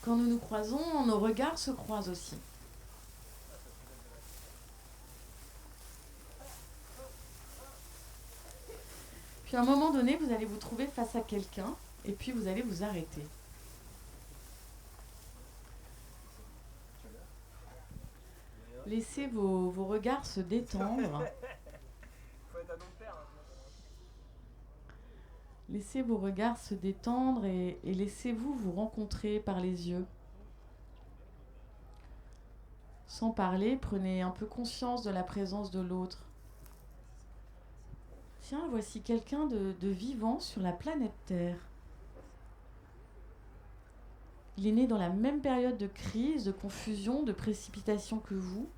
[SPEAKER 2] Quand nous nous croisons, nos regards se croisent aussi. Puis à un moment donné, vous allez vous trouver face à quelqu'un et puis vous allez vous arrêter. Laissez vos regards se détendre. Laissez vos regards se détendre et laissez-vous vous rencontrer par les yeux. Sans parler, prenez un peu conscience de la présence de l'autre. Tiens, voici quelqu'un de vivant sur la planète Terre. Il est né dans la même période de crise, de confusion, de précipitation que vous.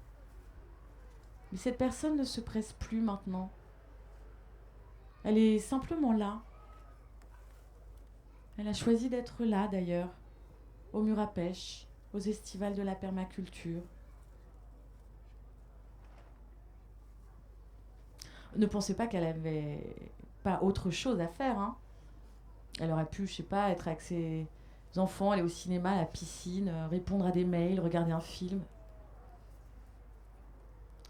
[SPEAKER 2] Mais cette personne ne se presse plus maintenant. Elle est simplement là. Elle a choisi d'être là, d'ailleurs, au mur à pêche, aux estivales de la permaculture. Ne pensez pas qu'elle avait pas autre chose à faire, hein. Elle aurait pu, je sais pas, être avec ses enfants, aller au cinéma, à la piscine, répondre à des mails, regarder un film.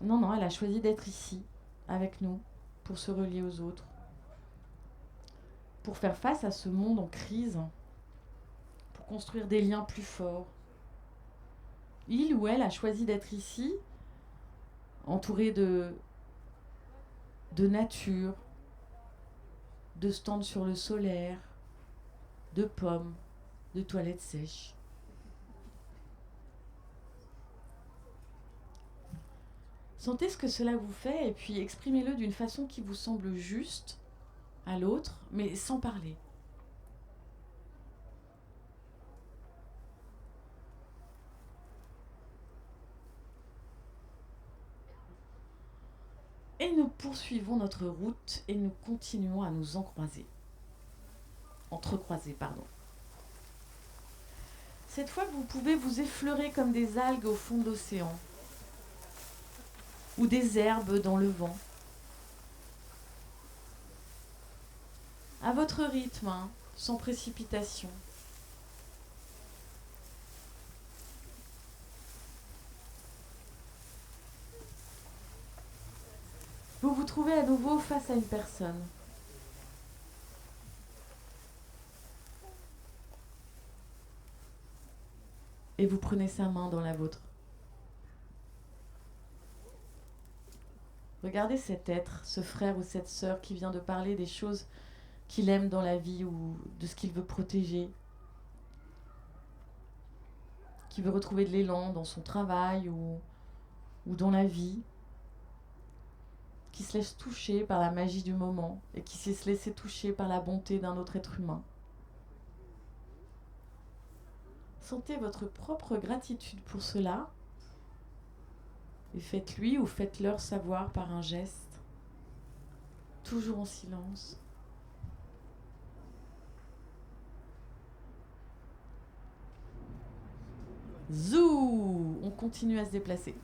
[SPEAKER 2] Non, non, elle a choisi d'être ici, avec nous, pour se relier aux autres, pour faire face à ce monde en crise, pour construire des liens plus forts. Il ou elle a choisi d'être ici, entouré de nature, de stands sur le solaire, de pommes, de toilettes sèches. Sentez ce que cela vous fait et puis exprimez-le d'une façon qui vous semble juste à l'autre, mais sans parler. Et nous poursuivons notre route et nous continuons à nous entrecroiser, pardon. Cette fois, vous pouvez vous effleurer comme des algues au fond de l'océan ou des herbes dans le vent. À votre rythme, hein, sans précipitation. Vous vous trouvez à nouveau face à une personne. Et vous prenez sa main dans la vôtre. Regardez cet être, ce frère ou cette sœur qui vient de parler des choses qu'il aime dans la vie ou de ce qu'il veut protéger, qui veut retrouver de l'élan dans son travail ou dans la vie, qui se laisse toucher par la magie du moment et qui sait se laisser toucher par la bonté d'un autre être humain. Sentez votre propre gratitude pour cela et faites-lui ou faites-leur savoir par un geste, toujours en silence. Zou! On continue à se déplacer.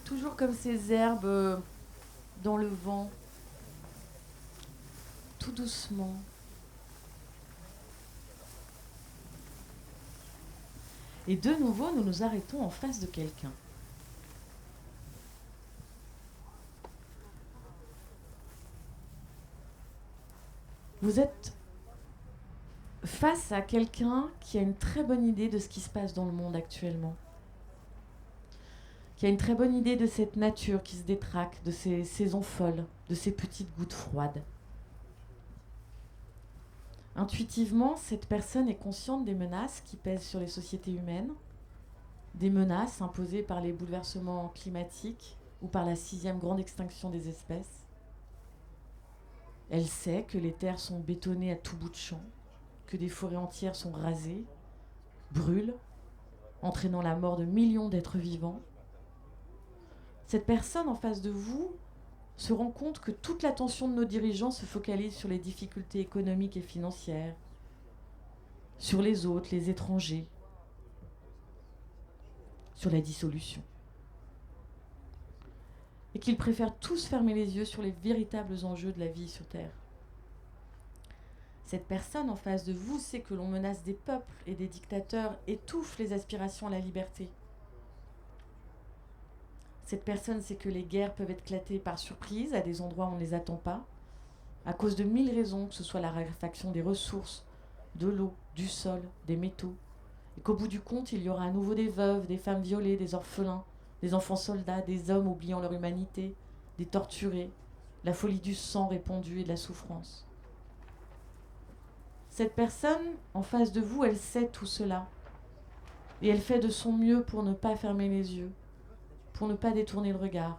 [SPEAKER 2] Toujours comme ces herbes dans le vent, tout doucement. Et de nouveau, nous nous arrêtons en face de quelqu'un. Vous êtes face à quelqu'un qui a une très bonne idée de ce qui se passe dans le monde actuellement. Qui a une très bonne idée de cette nature qui se détraque, de ces saisons folles, de ces petites gouttes froides. Intuitivement, cette personne est consciente des menaces qui pèsent sur les sociétés humaines, des menaces imposées par les bouleversements climatiques ou par la 6e grande extinction des espèces. Elle sait que les terres sont bétonnées à tout bout de champ, que des forêts entières sont rasées, brûlent, entraînant la mort de millions d'êtres vivants. Cette personne en face de vous se rend compte que toute l'attention de nos dirigeants se focalise sur les difficultés économiques et financières, sur les autres, les étrangers, sur la dissolution. Et qu'ils préfèrent tous fermer les yeux sur les véritables enjeux de la vie sur Terre. Cette personne en face de vous sait que l'on menace des peuples et des dictateurs étouffe les aspirations à la liberté. Cette personne sait que les guerres peuvent éclater par surprise à des endroits où on ne les attend pas, à cause de 1000 raisons, que ce soit la raréfaction des ressources, de l'eau, du sol, des métaux, et qu'au bout du compte, il y aura à nouveau des veuves, des femmes violées, des orphelins, des enfants soldats, des hommes oubliant leur humanité, des torturés, la folie du sang répandu et de la souffrance. Cette personne, en face de vous, elle sait tout cela, et elle fait de son mieux pour ne pas fermer les yeux, pour ne pas détourner le regard.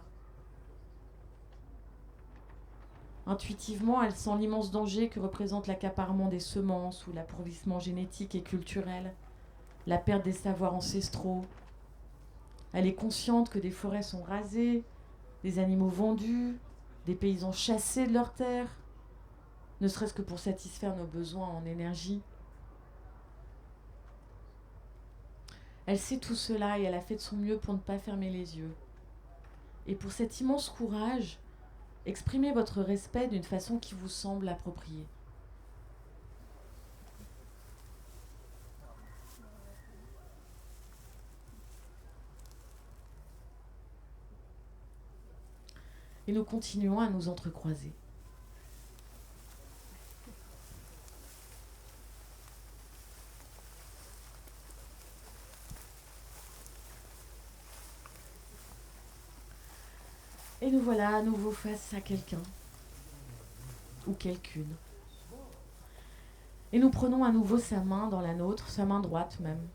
[SPEAKER 2] Intuitivement, elle sent l'immense danger que représente l'accaparement des semences ou l'appauvrissement génétique et culturel, la perte des savoirs ancestraux. Elle est consciente que des forêts sont rasées, des animaux vendus, des paysans chassés de leurs terres, ne serait-ce que pour satisfaire nos besoins en énergie. Elle sait tout cela et elle a fait de son mieux pour ne pas fermer les yeux. Et pour cet immense courage, exprimez votre respect d'une façon qui vous semble appropriée. Et nous continuons à nous entrecroiser. Et nous voilà à nouveau face à quelqu'un ou quelqu'une. Et nous prenons à nouveau sa main dans la nôtre, sa main droite même.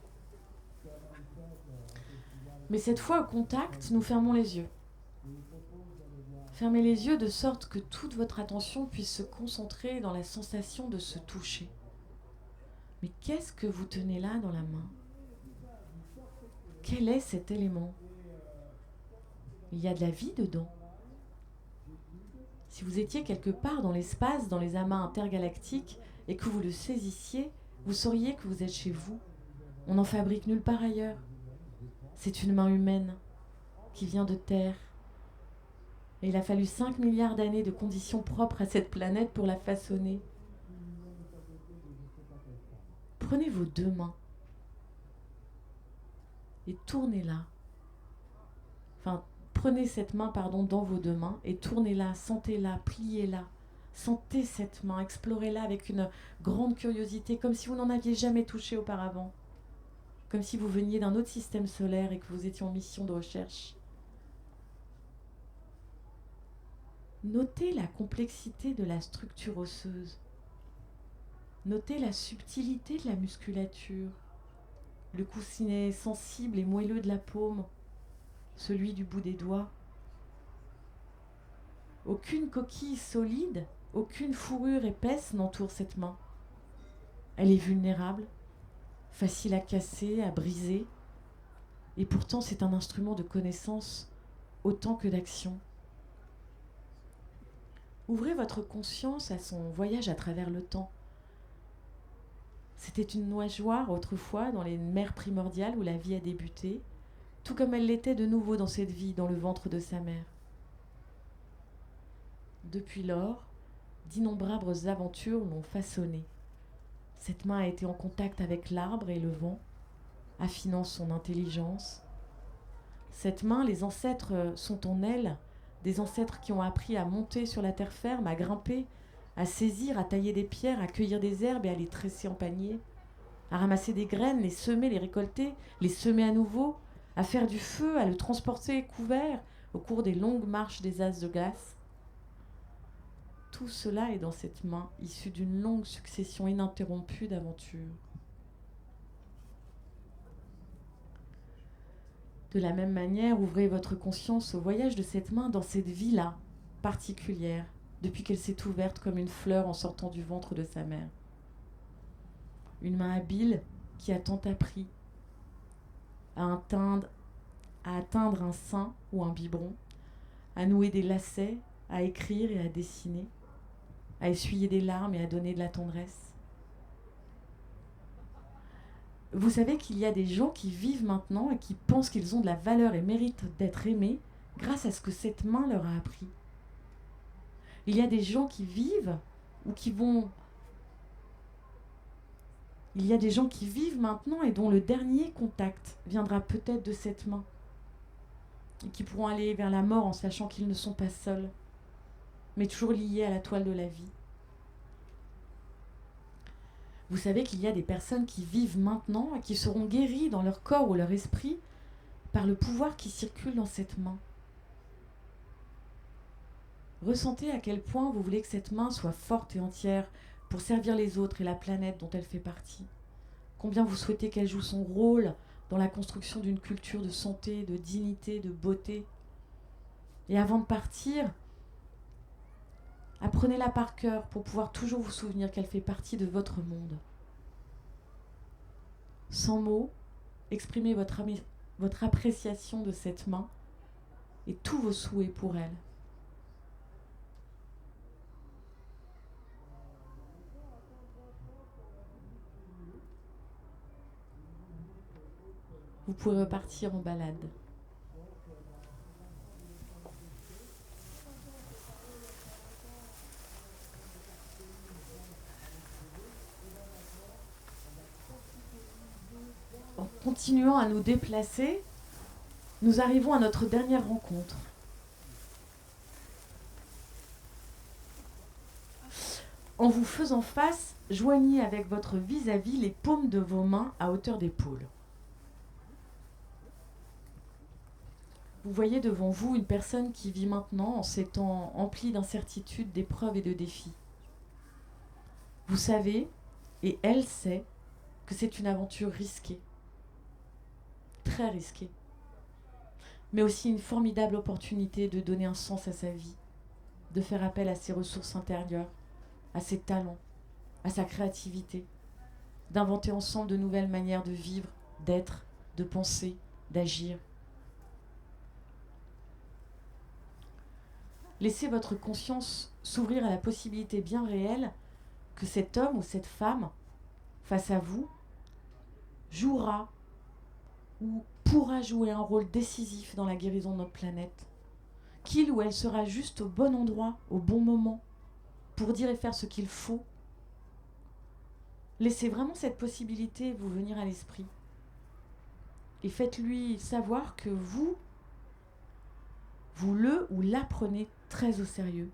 [SPEAKER 2] Mais cette fois, au contact, nous fermons les yeux. Fermez les yeux de sorte que toute votre attention puisse se concentrer dans la sensation de se toucher. Mais qu'est-ce que vous tenez là dans la main? Quel est cet élément? Il y a de la vie dedans. Si vous étiez quelque part dans l'espace, dans les amas intergalactiques, et que vous le saisissiez, vous sauriez que vous êtes chez vous. On n'en fabrique nulle part ailleurs. C'est une main humaine qui vient de terre. Et il a fallu 5 milliards d'années de conditions propres à cette planète pour la façonner. Prenez vos deux mains et tournez-la. Enfin, prenez cette main, dans vos deux mains et tournez-la, sentez-la, pliez-la. Sentez cette main, explorez-la avec une grande curiosité, comme si vous n'en aviez jamais touché auparavant. Comme si vous veniez d'un autre système solaire et que vous étiez en mission de recherche. Notez la complexité de la structure osseuse. Notez la subtilité de la musculature. Le coussinet sensible et moelleux de la paume, celui du bout des doigts. Aucune coquille solide, aucune fourrure épaisse n'entoure cette main. Elle est vulnérable, facile à casser, à briser, et pourtant c'est un instrument de connaissance autant que d'action. Ouvrez votre conscience à son voyage à travers le temps. C'était une nageoire autrefois dans les mers primordiales où la vie a débuté, tout comme elle l'était de nouveau dans cette vie, dans le ventre de sa mère. Depuis lors, d'innombrables aventures l'ont façonnée. Cette main a été en contact avec l'arbre et le vent, affinant son intelligence. Cette main, les ancêtres sont en elle, des ancêtres qui ont appris à monter sur la terre ferme, à grimper, à saisir, à tailler des pierres, à cueillir des herbes et à les tresser en panier, à ramasser des graines, les semer, les récolter, les semer à nouveau, à faire du feu, à le transporter couvert au cours des longues marches des as de glace. Tout cela est dans cette main, issue d'une longue succession ininterrompue d'aventures. De la même manière, ouvrez votre conscience au voyage de cette main dans cette vie-là, particulière, depuis qu'elle s'est ouverte comme une fleur en sortant du ventre de sa mère. Une main habile qui a tant appris à atteindre un sein ou un biberon, à nouer des lacets, à écrire et à dessiner, à essuyer des larmes et à donner de la tendresse. Vous savez qu'il y a des gens qui vivent maintenant et qui pensent qu'ils ont de la valeur et méritent d'être aimés grâce à ce que cette main leur a appris. Il y a des gens qui vivent ou qui vont... Il y a des gens qui vivent maintenant et dont le dernier contact viendra peut-être de cette main. Et qui pourront aller vers la mort en sachant qu'ils ne sont pas seuls, mais toujours liés à la toile de la vie. Vous savez qu'il y a des personnes qui vivent maintenant et qui seront guéries dans leur corps ou leur esprit par le pouvoir qui circule dans cette main. Ressentez à quel point vous voulez que cette main soit forte et entière pour servir les autres et la planète dont elle fait partie. Combien vous souhaitez qu'elle joue son rôle dans la construction d'une culture de santé, de dignité, de beauté. Et avant de partir, apprenez-la par cœur pour pouvoir toujours vous souvenir qu'elle fait partie de votre monde. Sans mots, exprimez votre appréciation de cette main et tous vos souhaits pour elle. Vous pouvez repartir en balade. En continuant à nous déplacer, nous arrivons à notre dernière rencontre. En vous faisant face, joignez avec votre vis-à-vis les paumes de vos mains à hauteur d'épaule. Vous voyez devant vous une personne qui vit maintenant en ces temps emplis d'incertitudes, d'épreuves et de défis. Vous savez, et elle sait, que c'est une aventure risquée, très risquée, mais aussi une formidable opportunité de donner un sens à sa vie, de faire appel à ses ressources intérieures, à ses talents, à sa créativité, d'inventer ensemble de nouvelles manières de vivre, d'être, de penser, d'agir. Laissez votre conscience s'ouvrir à la possibilité bien réelle que cet homme ou cette femme, face à vous, jouera ou pourra jouer un rôle décisif dans la guérison de notre planète. Qu'il ou elle sera juste au bon endroit, au bon moment, pour dire et faire ce qu'il faut. Laissez vraiment cette possibilité vous venir à l'esprit. Et faites-lui savoir que vous le ou la prenez très au sérieux.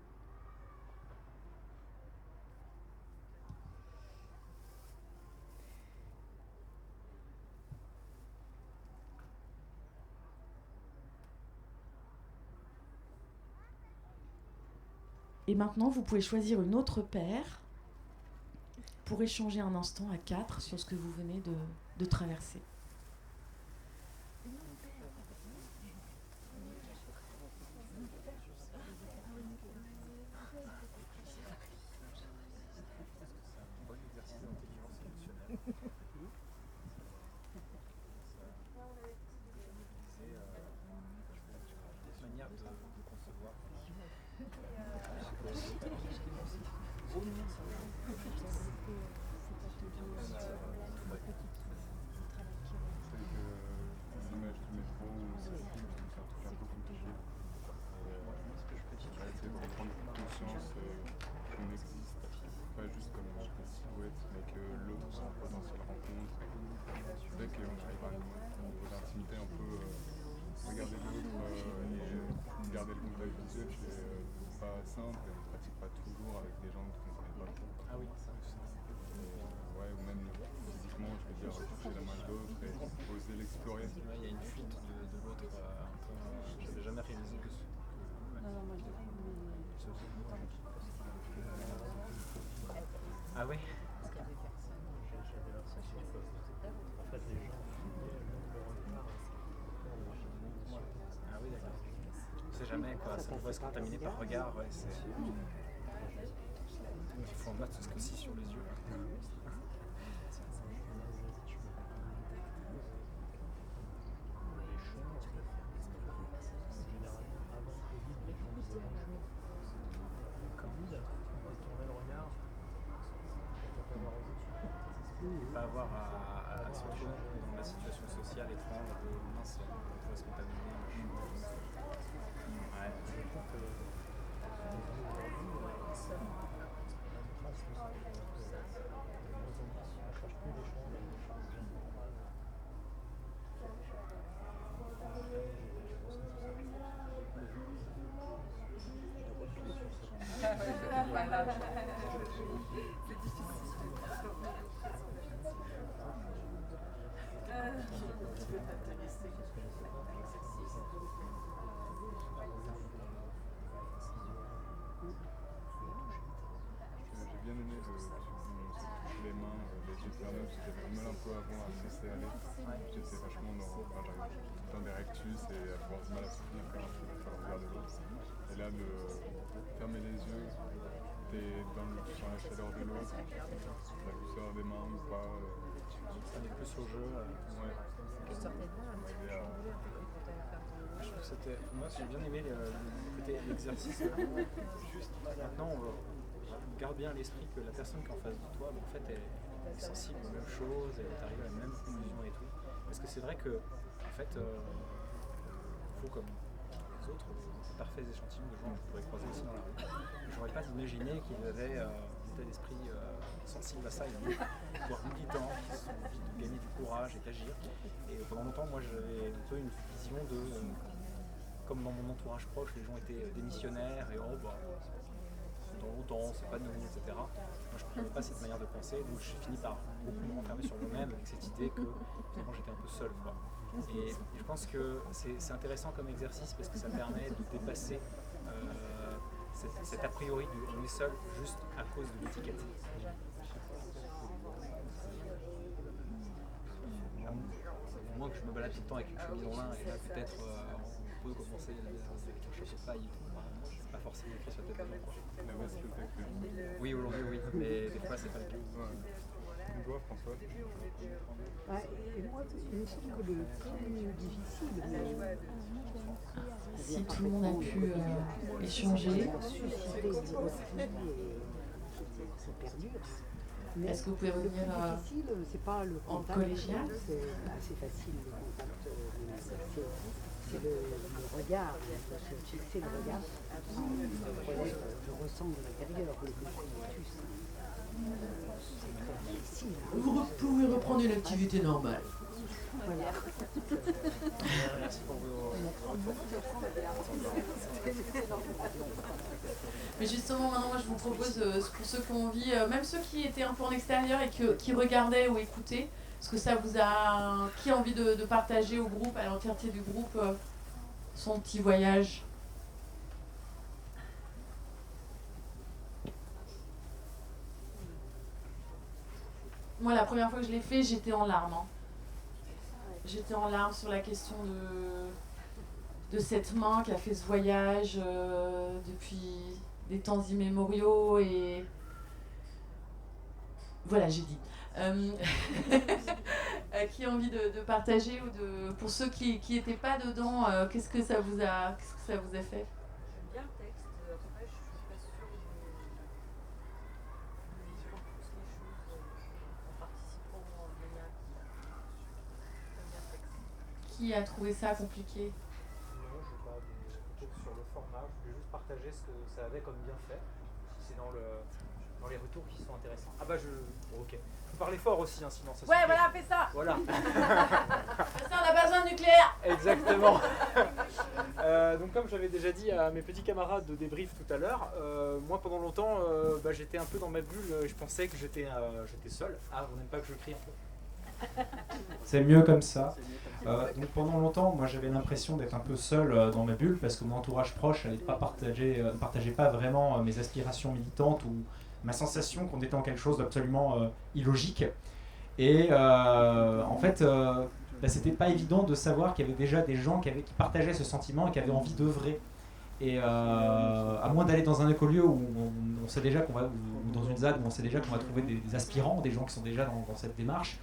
[SPEAKER 2] Et maintenant, vous pouvez choisir une autre paire pour échanger un instant à 4 sur ce que vous venez de traverser.
[SPEAKER 8] Simple, on ne pratique pas toujours avec des gens qu'on ne connaît pas trop. Ah oui, ça. Ouais, ou même physiquement, je veux dire, toucher la main de l'autre et oser l'explorer. Il y a une fuite de l'autre un peu. J'avais jamais réalisé que ce. Non, moi je Ah oui. Parce qu'il y a des personnes. J'avais l'impression que en fait les gens Ah oui, d'accord. On sait jamais quoi, ça peut se contaminer par regard, ouais, c'est... Il faut en battre ce aussi sur les yeux. Pas avoir à se retrouver dans la situation sociale étrange de mince, on peut se contaminer. Ouais, je crois que j'ai bien aimé les mains, les yeux fermés, parce que j'avais du mal un peu avant à me laisser aller. J'étais vachement dans j'avais tout des rectus et à avoir du mal à soutenir quand même sur le regard de l'autre. Et là, de fermer les yeux, t'es dans la chaleur de l'autre, la douceur des mains ou pas. Ça met plus au jeu. Ouais. Je trouve que c'était. Moi, j'ai bien aimé le côté l'exercice. Juste maintenant, on garde bien à l'esprit que la personne qui est en face de toi, en fait, elle est sensible aux mêmes choses, elle est arrivée à la même conclusion et tout. Parce que c'est vrai que
[SPEAKER 4] fait, il faut, comme les autres, des parfaits échantillons de gens que je pourrais croiser aussi dans la rue. J'aurais pas imaginé qu'ils avaient un état d'esprit sensible à ça, voire militants, qui ont envie de gagner du courage et d'agir. Et pendant longtemps, moi, j'avais un peu une vision de, comme dans mon entourage proche, les gens étaient démissionnaires et dans longtemps, c'est pas de nous, etc. Moi, je ne comprenais pas cette manière de penser, donc j'ai fini par beaucoup me renfermer sur moi-même avec cette idée que finalement j'étais un peu seul, quoi. Et je pense que c'est intéressant comme exercice parce que ça permet de dépasser cet a priori de on est seul juste à cause de l'étiquette. Au moins que je me balade tout le temps avec une chemise en lin et là peut-être on peut commencer avec un chapeau de paille et tout. C'est pas forcément écrit sur la tête des gens, quoi.
[SPEAKER 8] La veste que t'as créée.
[SPEAKER 4] Oui, aujourd'hui oui, mais des fois c'est pas le cas.
[SPEAKER 8] Ouais. Toi, François?
[SPEAKER 9] Et moi, il me semble que le plus difficile,
[SPEAKER 2] Si tout le monde a pu échanger,
[SPEAKER 9] susciter des refus et ça perdure. Mais
[SPEAKER 2] est-ce que vous pouvez
[SPEAKER 9] le
[SPEAKER 2] revenir
[SPEAKER 9] plus difficile, c'est pas le
[SPEAKER 2] en
[SPEAKER 9] contact,
[SPEAKER 2] collégial?
[SPEAKER 9] c'est assez facile le contact, c'est le regard, se fixer le regard. Je ressens de l'intérieur le processus. C'est très difficile.
[SPEAKER 2] Vous pouvez reprendre une activité normale.
[SPEAKER 9] Voilà.
[SPEAKER 4] Merci pour vos...
[SPEAKER 2] Mais justement, maintenant, moi, je vous propose, pour ceux qui ont envie, même ceux qui étaient un peu en extérieur et qui regardaient ou écoutaient, est-ce que ça vous a... Qui a envie de partager au groupe, à l'entièreté du groupe, son petit voyage? Moi, la première fois que je l'ai fait, j'étais en larmes. Hein. J'étais en larmes sur la question de cette main qui a fait ce voyage depuis des temps immémoriaux et... Voilà, j'ai dit. Qui a envie de partager ou de... Pour ceux qui n'étaient pas dedans, qu'est-ce que ça vous a fait?
[SPEAKER 5] J'aime bien le texte, après je suis pas sûre de vivre plus les choses en participant en manière active. J'aime bien le texte.
[SPEAKER 2] Qui a trouvé ça compliqué?
[SPEAKER 10] Non, je parle plutôt sur le format. Je voulais juste partager ce que ça avait comme bienfait. Si c'est dans les retours qui sont intéressants. Ah bah ok. Faut parler fort aussi, hein, sinon ça.
[SPEAKER 2] Ouais, voilà, fais ça.
[SPEAKER 10] Voilà.
[SPEAKER 2] Ça, on a pas besoin de nucléaire.
[SPEAKER 10] Exactement. Donc comme j'avais déjà dit à mes petits camarades de débrief tout à l'heure, moi pendant longtemps, j'étais un peu dans ma bulle. Je pensais que j'étais seul. Ah, on n'aime pas que je crie un peu.
[SPEAKER 1] C'est mieux comme ça. Donc pendant longtemps, moi j'avais l'impression d'être un peu seul dans ma bulle parce que mon entourage proche ne partageait pas vraiment mes aspirations militantes ou ma sensation qu'on était en quelque chose d'absolument illogique. Et en fait, c'était pas évident de savoir qu'il y avait déjà des gens qui partageaient ce sentiment et qui avaient envie d'œuvrer. Et à moins d'aller dans un écolieu où on sait déjà qu'on va, ou dans une ZAD où on sait déjà qu'on va trouver des aspirants, des gens qui sont déjà dans cette démarche,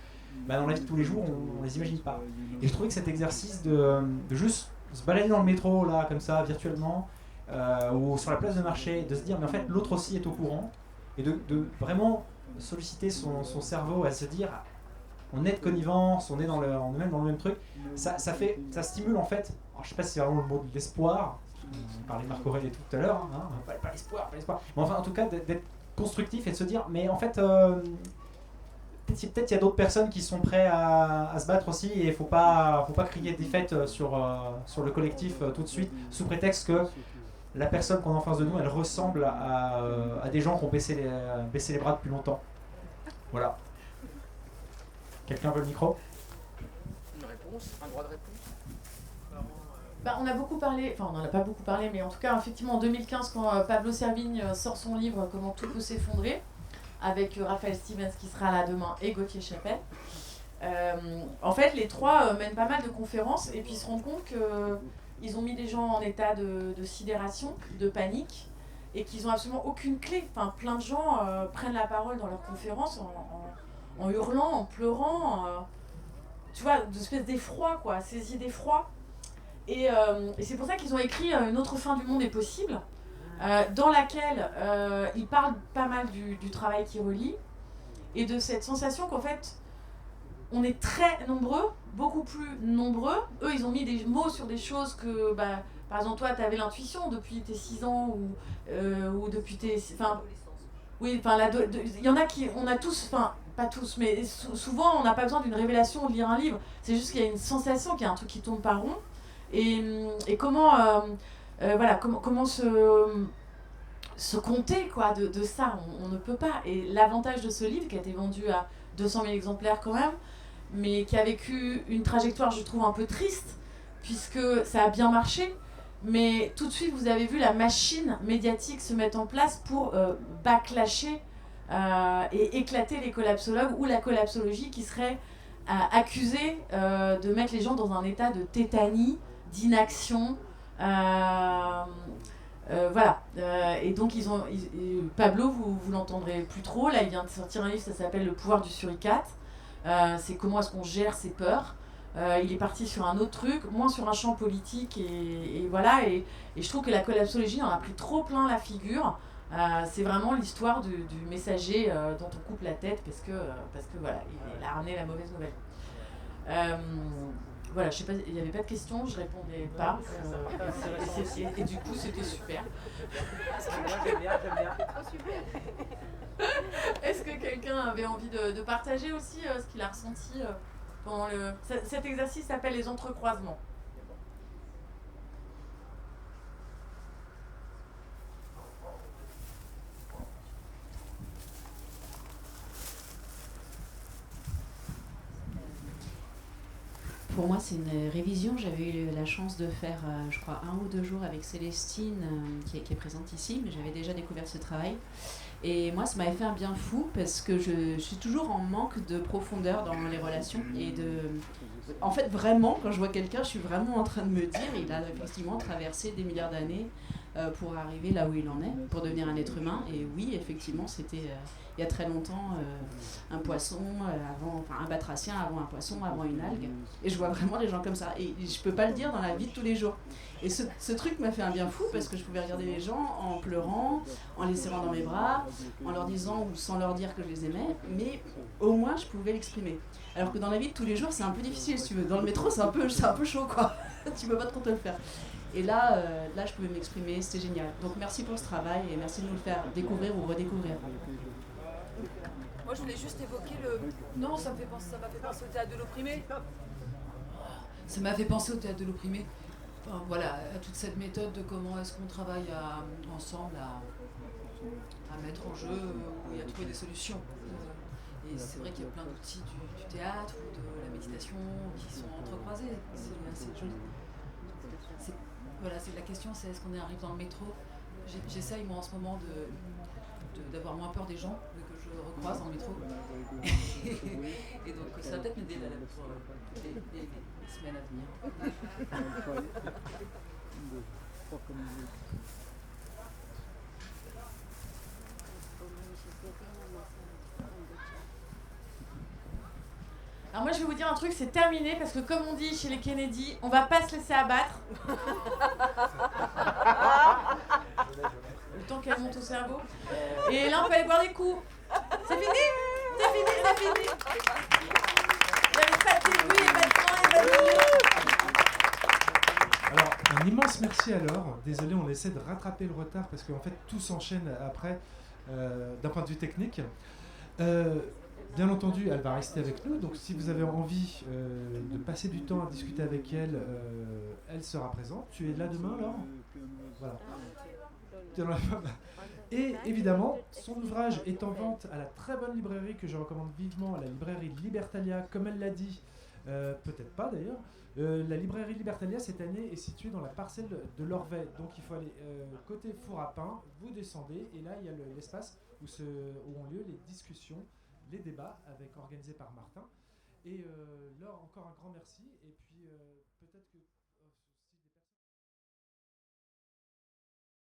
[SPEAKER 1] dans la vie de tous les jours, on les imagine pas. Et je trouvais que cet exercice de juste se balader dans le métro, là, comme ça, virtuellement, ou sur la place de marché, de se dire, mais en fait, l'autre aussi est au courant, et de vraiment solliciter son cerveau à se dire, on est de connivence, on est même dans le même truc, ça stimule en fait, alors, je sais pas si c'est vraiment le mot de l'espoir, on parlait de Marc Aurèle tout à l'heure, hein, pas l'espoir, mais enfin en tout cas d'être constructif et de se dire, mais en fait, peut-être il y a d'autres personnes qui sont prêts à se battre aussi et faut pas crier défaite sur le collectif tout de suite sous prétexte que la personne qu'on a en face de nous elle ressemble à des gens qui ont baissé les bras depuis longtemps. Voilà. Quelqu'un veut le micro?
[SPEAKER 10] Une réponse, un droit de réponse.
[SPEAKER 2] On a beaucoup parlé, enfin on n'en a pas beaucoup parlé, mais en tout cas effectivement en 2015 quand Pablo Servigne sort son livre Comment tout peut s'effondrer, avec Raphaël Stevens qui sera là demain et Gauthier Chapelle. En fait, les trois mènent pas mal de conférences et puis ils se rendent compte qu'ils ont mis des gens en état de sidération, de panique et qu'ils n'ont absolument aucune clé. Enfin, plein de gens prennent la parole dans leurs conférences en hurlant, en pleurant, tu vois, une espèce d'effroi, quoi, saisi d'effroi. Et c'est pour ça qu'ils ont écrit Une autre fin du monde est possible. Dans laquelle il parle pas mal du travail qui relie et de cette sensation qu'en fait on est très nombreux, beaucoup plus nombreux. Eux, ils ont mis des mots sur des choses que, par exemple, toi, tu avais l'intuition depuis tes 6 ans ou depuis tes... Enfin, oui, enfin, il y en a qui... On a tous... Enfin, pas tous, mais souvent, on n'a pas besoin d'une révélation ou de lire un livre. C'est juste qu'il y a une sensation, qu'il y a un truc qui tourne pas rond. Et comment... voilà, comment se compter quoi, de ça, on ne peut pas. Et l'avantage de ce livre, qui a été vendu à 200 000 exemplaires quand même, mais qui a vécu une trajectoire, je trouve, un peu triste, puisque ça a bien marché, mais tout de suite, vous avez vu la machine médiatique se mettre en place pour backlasher et éclater les collapsologues ou la collapsologie qui serait accusée de mettre les gens dans un état de tétanie, d'inaction, voilà. Et donc Pablo, vous l'entendrez plus trop. Là, il vient de sortir un livre, ça s'appelle Le pouvoir du suricate. C'est comment est-ce qu'on gère ses peurs. Il est parti sur un autre truc, moins sur un champ politique et voilà. Et je trouve que la collapsologie en a pris trop plein la figure. C'est vraiment l'histoire du messager dont on coupe la tête parce que voilà, il a ramené la mauvaise nouvelle. Voilà, je sais pas, il n'y avait pas de questions, je répondais pas. Et du coup, c'était super.
[SPEAKER 10] J'aime bien.
[SPEAKER 2] Est-ce que quelqu'un avait envie de partager aussi ce qu'il a ressenti pendant le... Cet exercice s'appelle les entrecroisements.
[SPEAKER 11] Pour moi, c'est une révision. J'avais eu la chance de faire, je crois, 1 ou 2 jours avec Célestine, qui est présente ici, mais j'avais déjà découvert ce travail. Et moi, ça m'avait fait un bien fou parce que je suis toujours en manque de profondeur dans les relations. En fait, vraiment, quand je vois quelqu'un, je suis vraiment en train de me dire, il a effectivement traversé des milliards d'années pour arriver là où il en est, pour devenir un être humain. Et oui, effectivement, c'était il y a très longtemps un poisson, un batracien, avant un poisson, avant une algue. Et je vois vraiment les gens comme ça. Et je peux pas le dire dans la vie de tous les jours. Et ce truc m'a fait un bien fou parce que je pouvais regarder les gens en pleurant, en les serrant dans mes bras, en leur disant ou sans leur dire que je les aimais, mais au moins je pouvais l'exprimer. Alors que dans la vie de tous les jours, c'est un peu difficile, si tu veux. Dans le métro, c'est un peu chaud, quoi. Tu peux pas trop te le faire. Et là, je pouvais m'exprimer, c'était génial. Donc merci pour ce travail et merci de nous le faire découvrir ou redécouvrir.
[SPEAKER 5] Moi, je voulais juste évoquer le... Non, ça m'a fait penser au théâtre de l'opprimé.
[SPEAKER 12] Ça m'a fait penser au théâtre de l'opprimé. Enfin, voilà, à toute cette méthode de comment est-ce qu'on travaille ensemble à mettre en jeu et à trouver des solutions. Et c'est vrai qu'il y a plein d'outils du théâtre ou de la méditation qui sont entrecroisés. C'est assez joli. Voilà, c'est la question, c'est est-ce qu'on arrive dans le métro. J'essaye moi en ce moment d'avoir moins peur des gens que je recroise dans le métro. Et donc ça va peut-être m'aider pour les semaines à venir.
[SPEAKER 2] Alors moi je vais vous dire un truc, c'est terminé parce que comme on dit chez les Kennedy, on va pas se laisser abattre. Le temps qu'elle monte au cerveau. Et là on peut aller boire des coups. C'est fini. Il n'y avait pas de début, il n'y avait pas de temps, il n'y avait pas de milieu.
[SPEAKER 1] Alors, un immense merci à Laure. Désolé, on essaie de rattraper le retard parce qu'en fait tout s'enchaîne après d'un point de vue technique. Bien entendu, elle va rester avec nous, donc si vous avez envie de passer du temps à discuter avec elle, elle sera présente. Tu es là demain, Laure ? Voilà. Et évidemment, son ouvrage est en vente à la très bonne librairie que je recommande vivement, la librairie Libertalia, comme elle l'a dit, peut-être pas d'ailleurs. La librairie Libertalia cette année est située dans la parcelle de l'Orvet, donc il faut aller côté four à pain, vous descendez et là il y a l'espace où ont lieu les discussions, les débats organisés par Martin. Et là encore un grand merci et puis peut-être que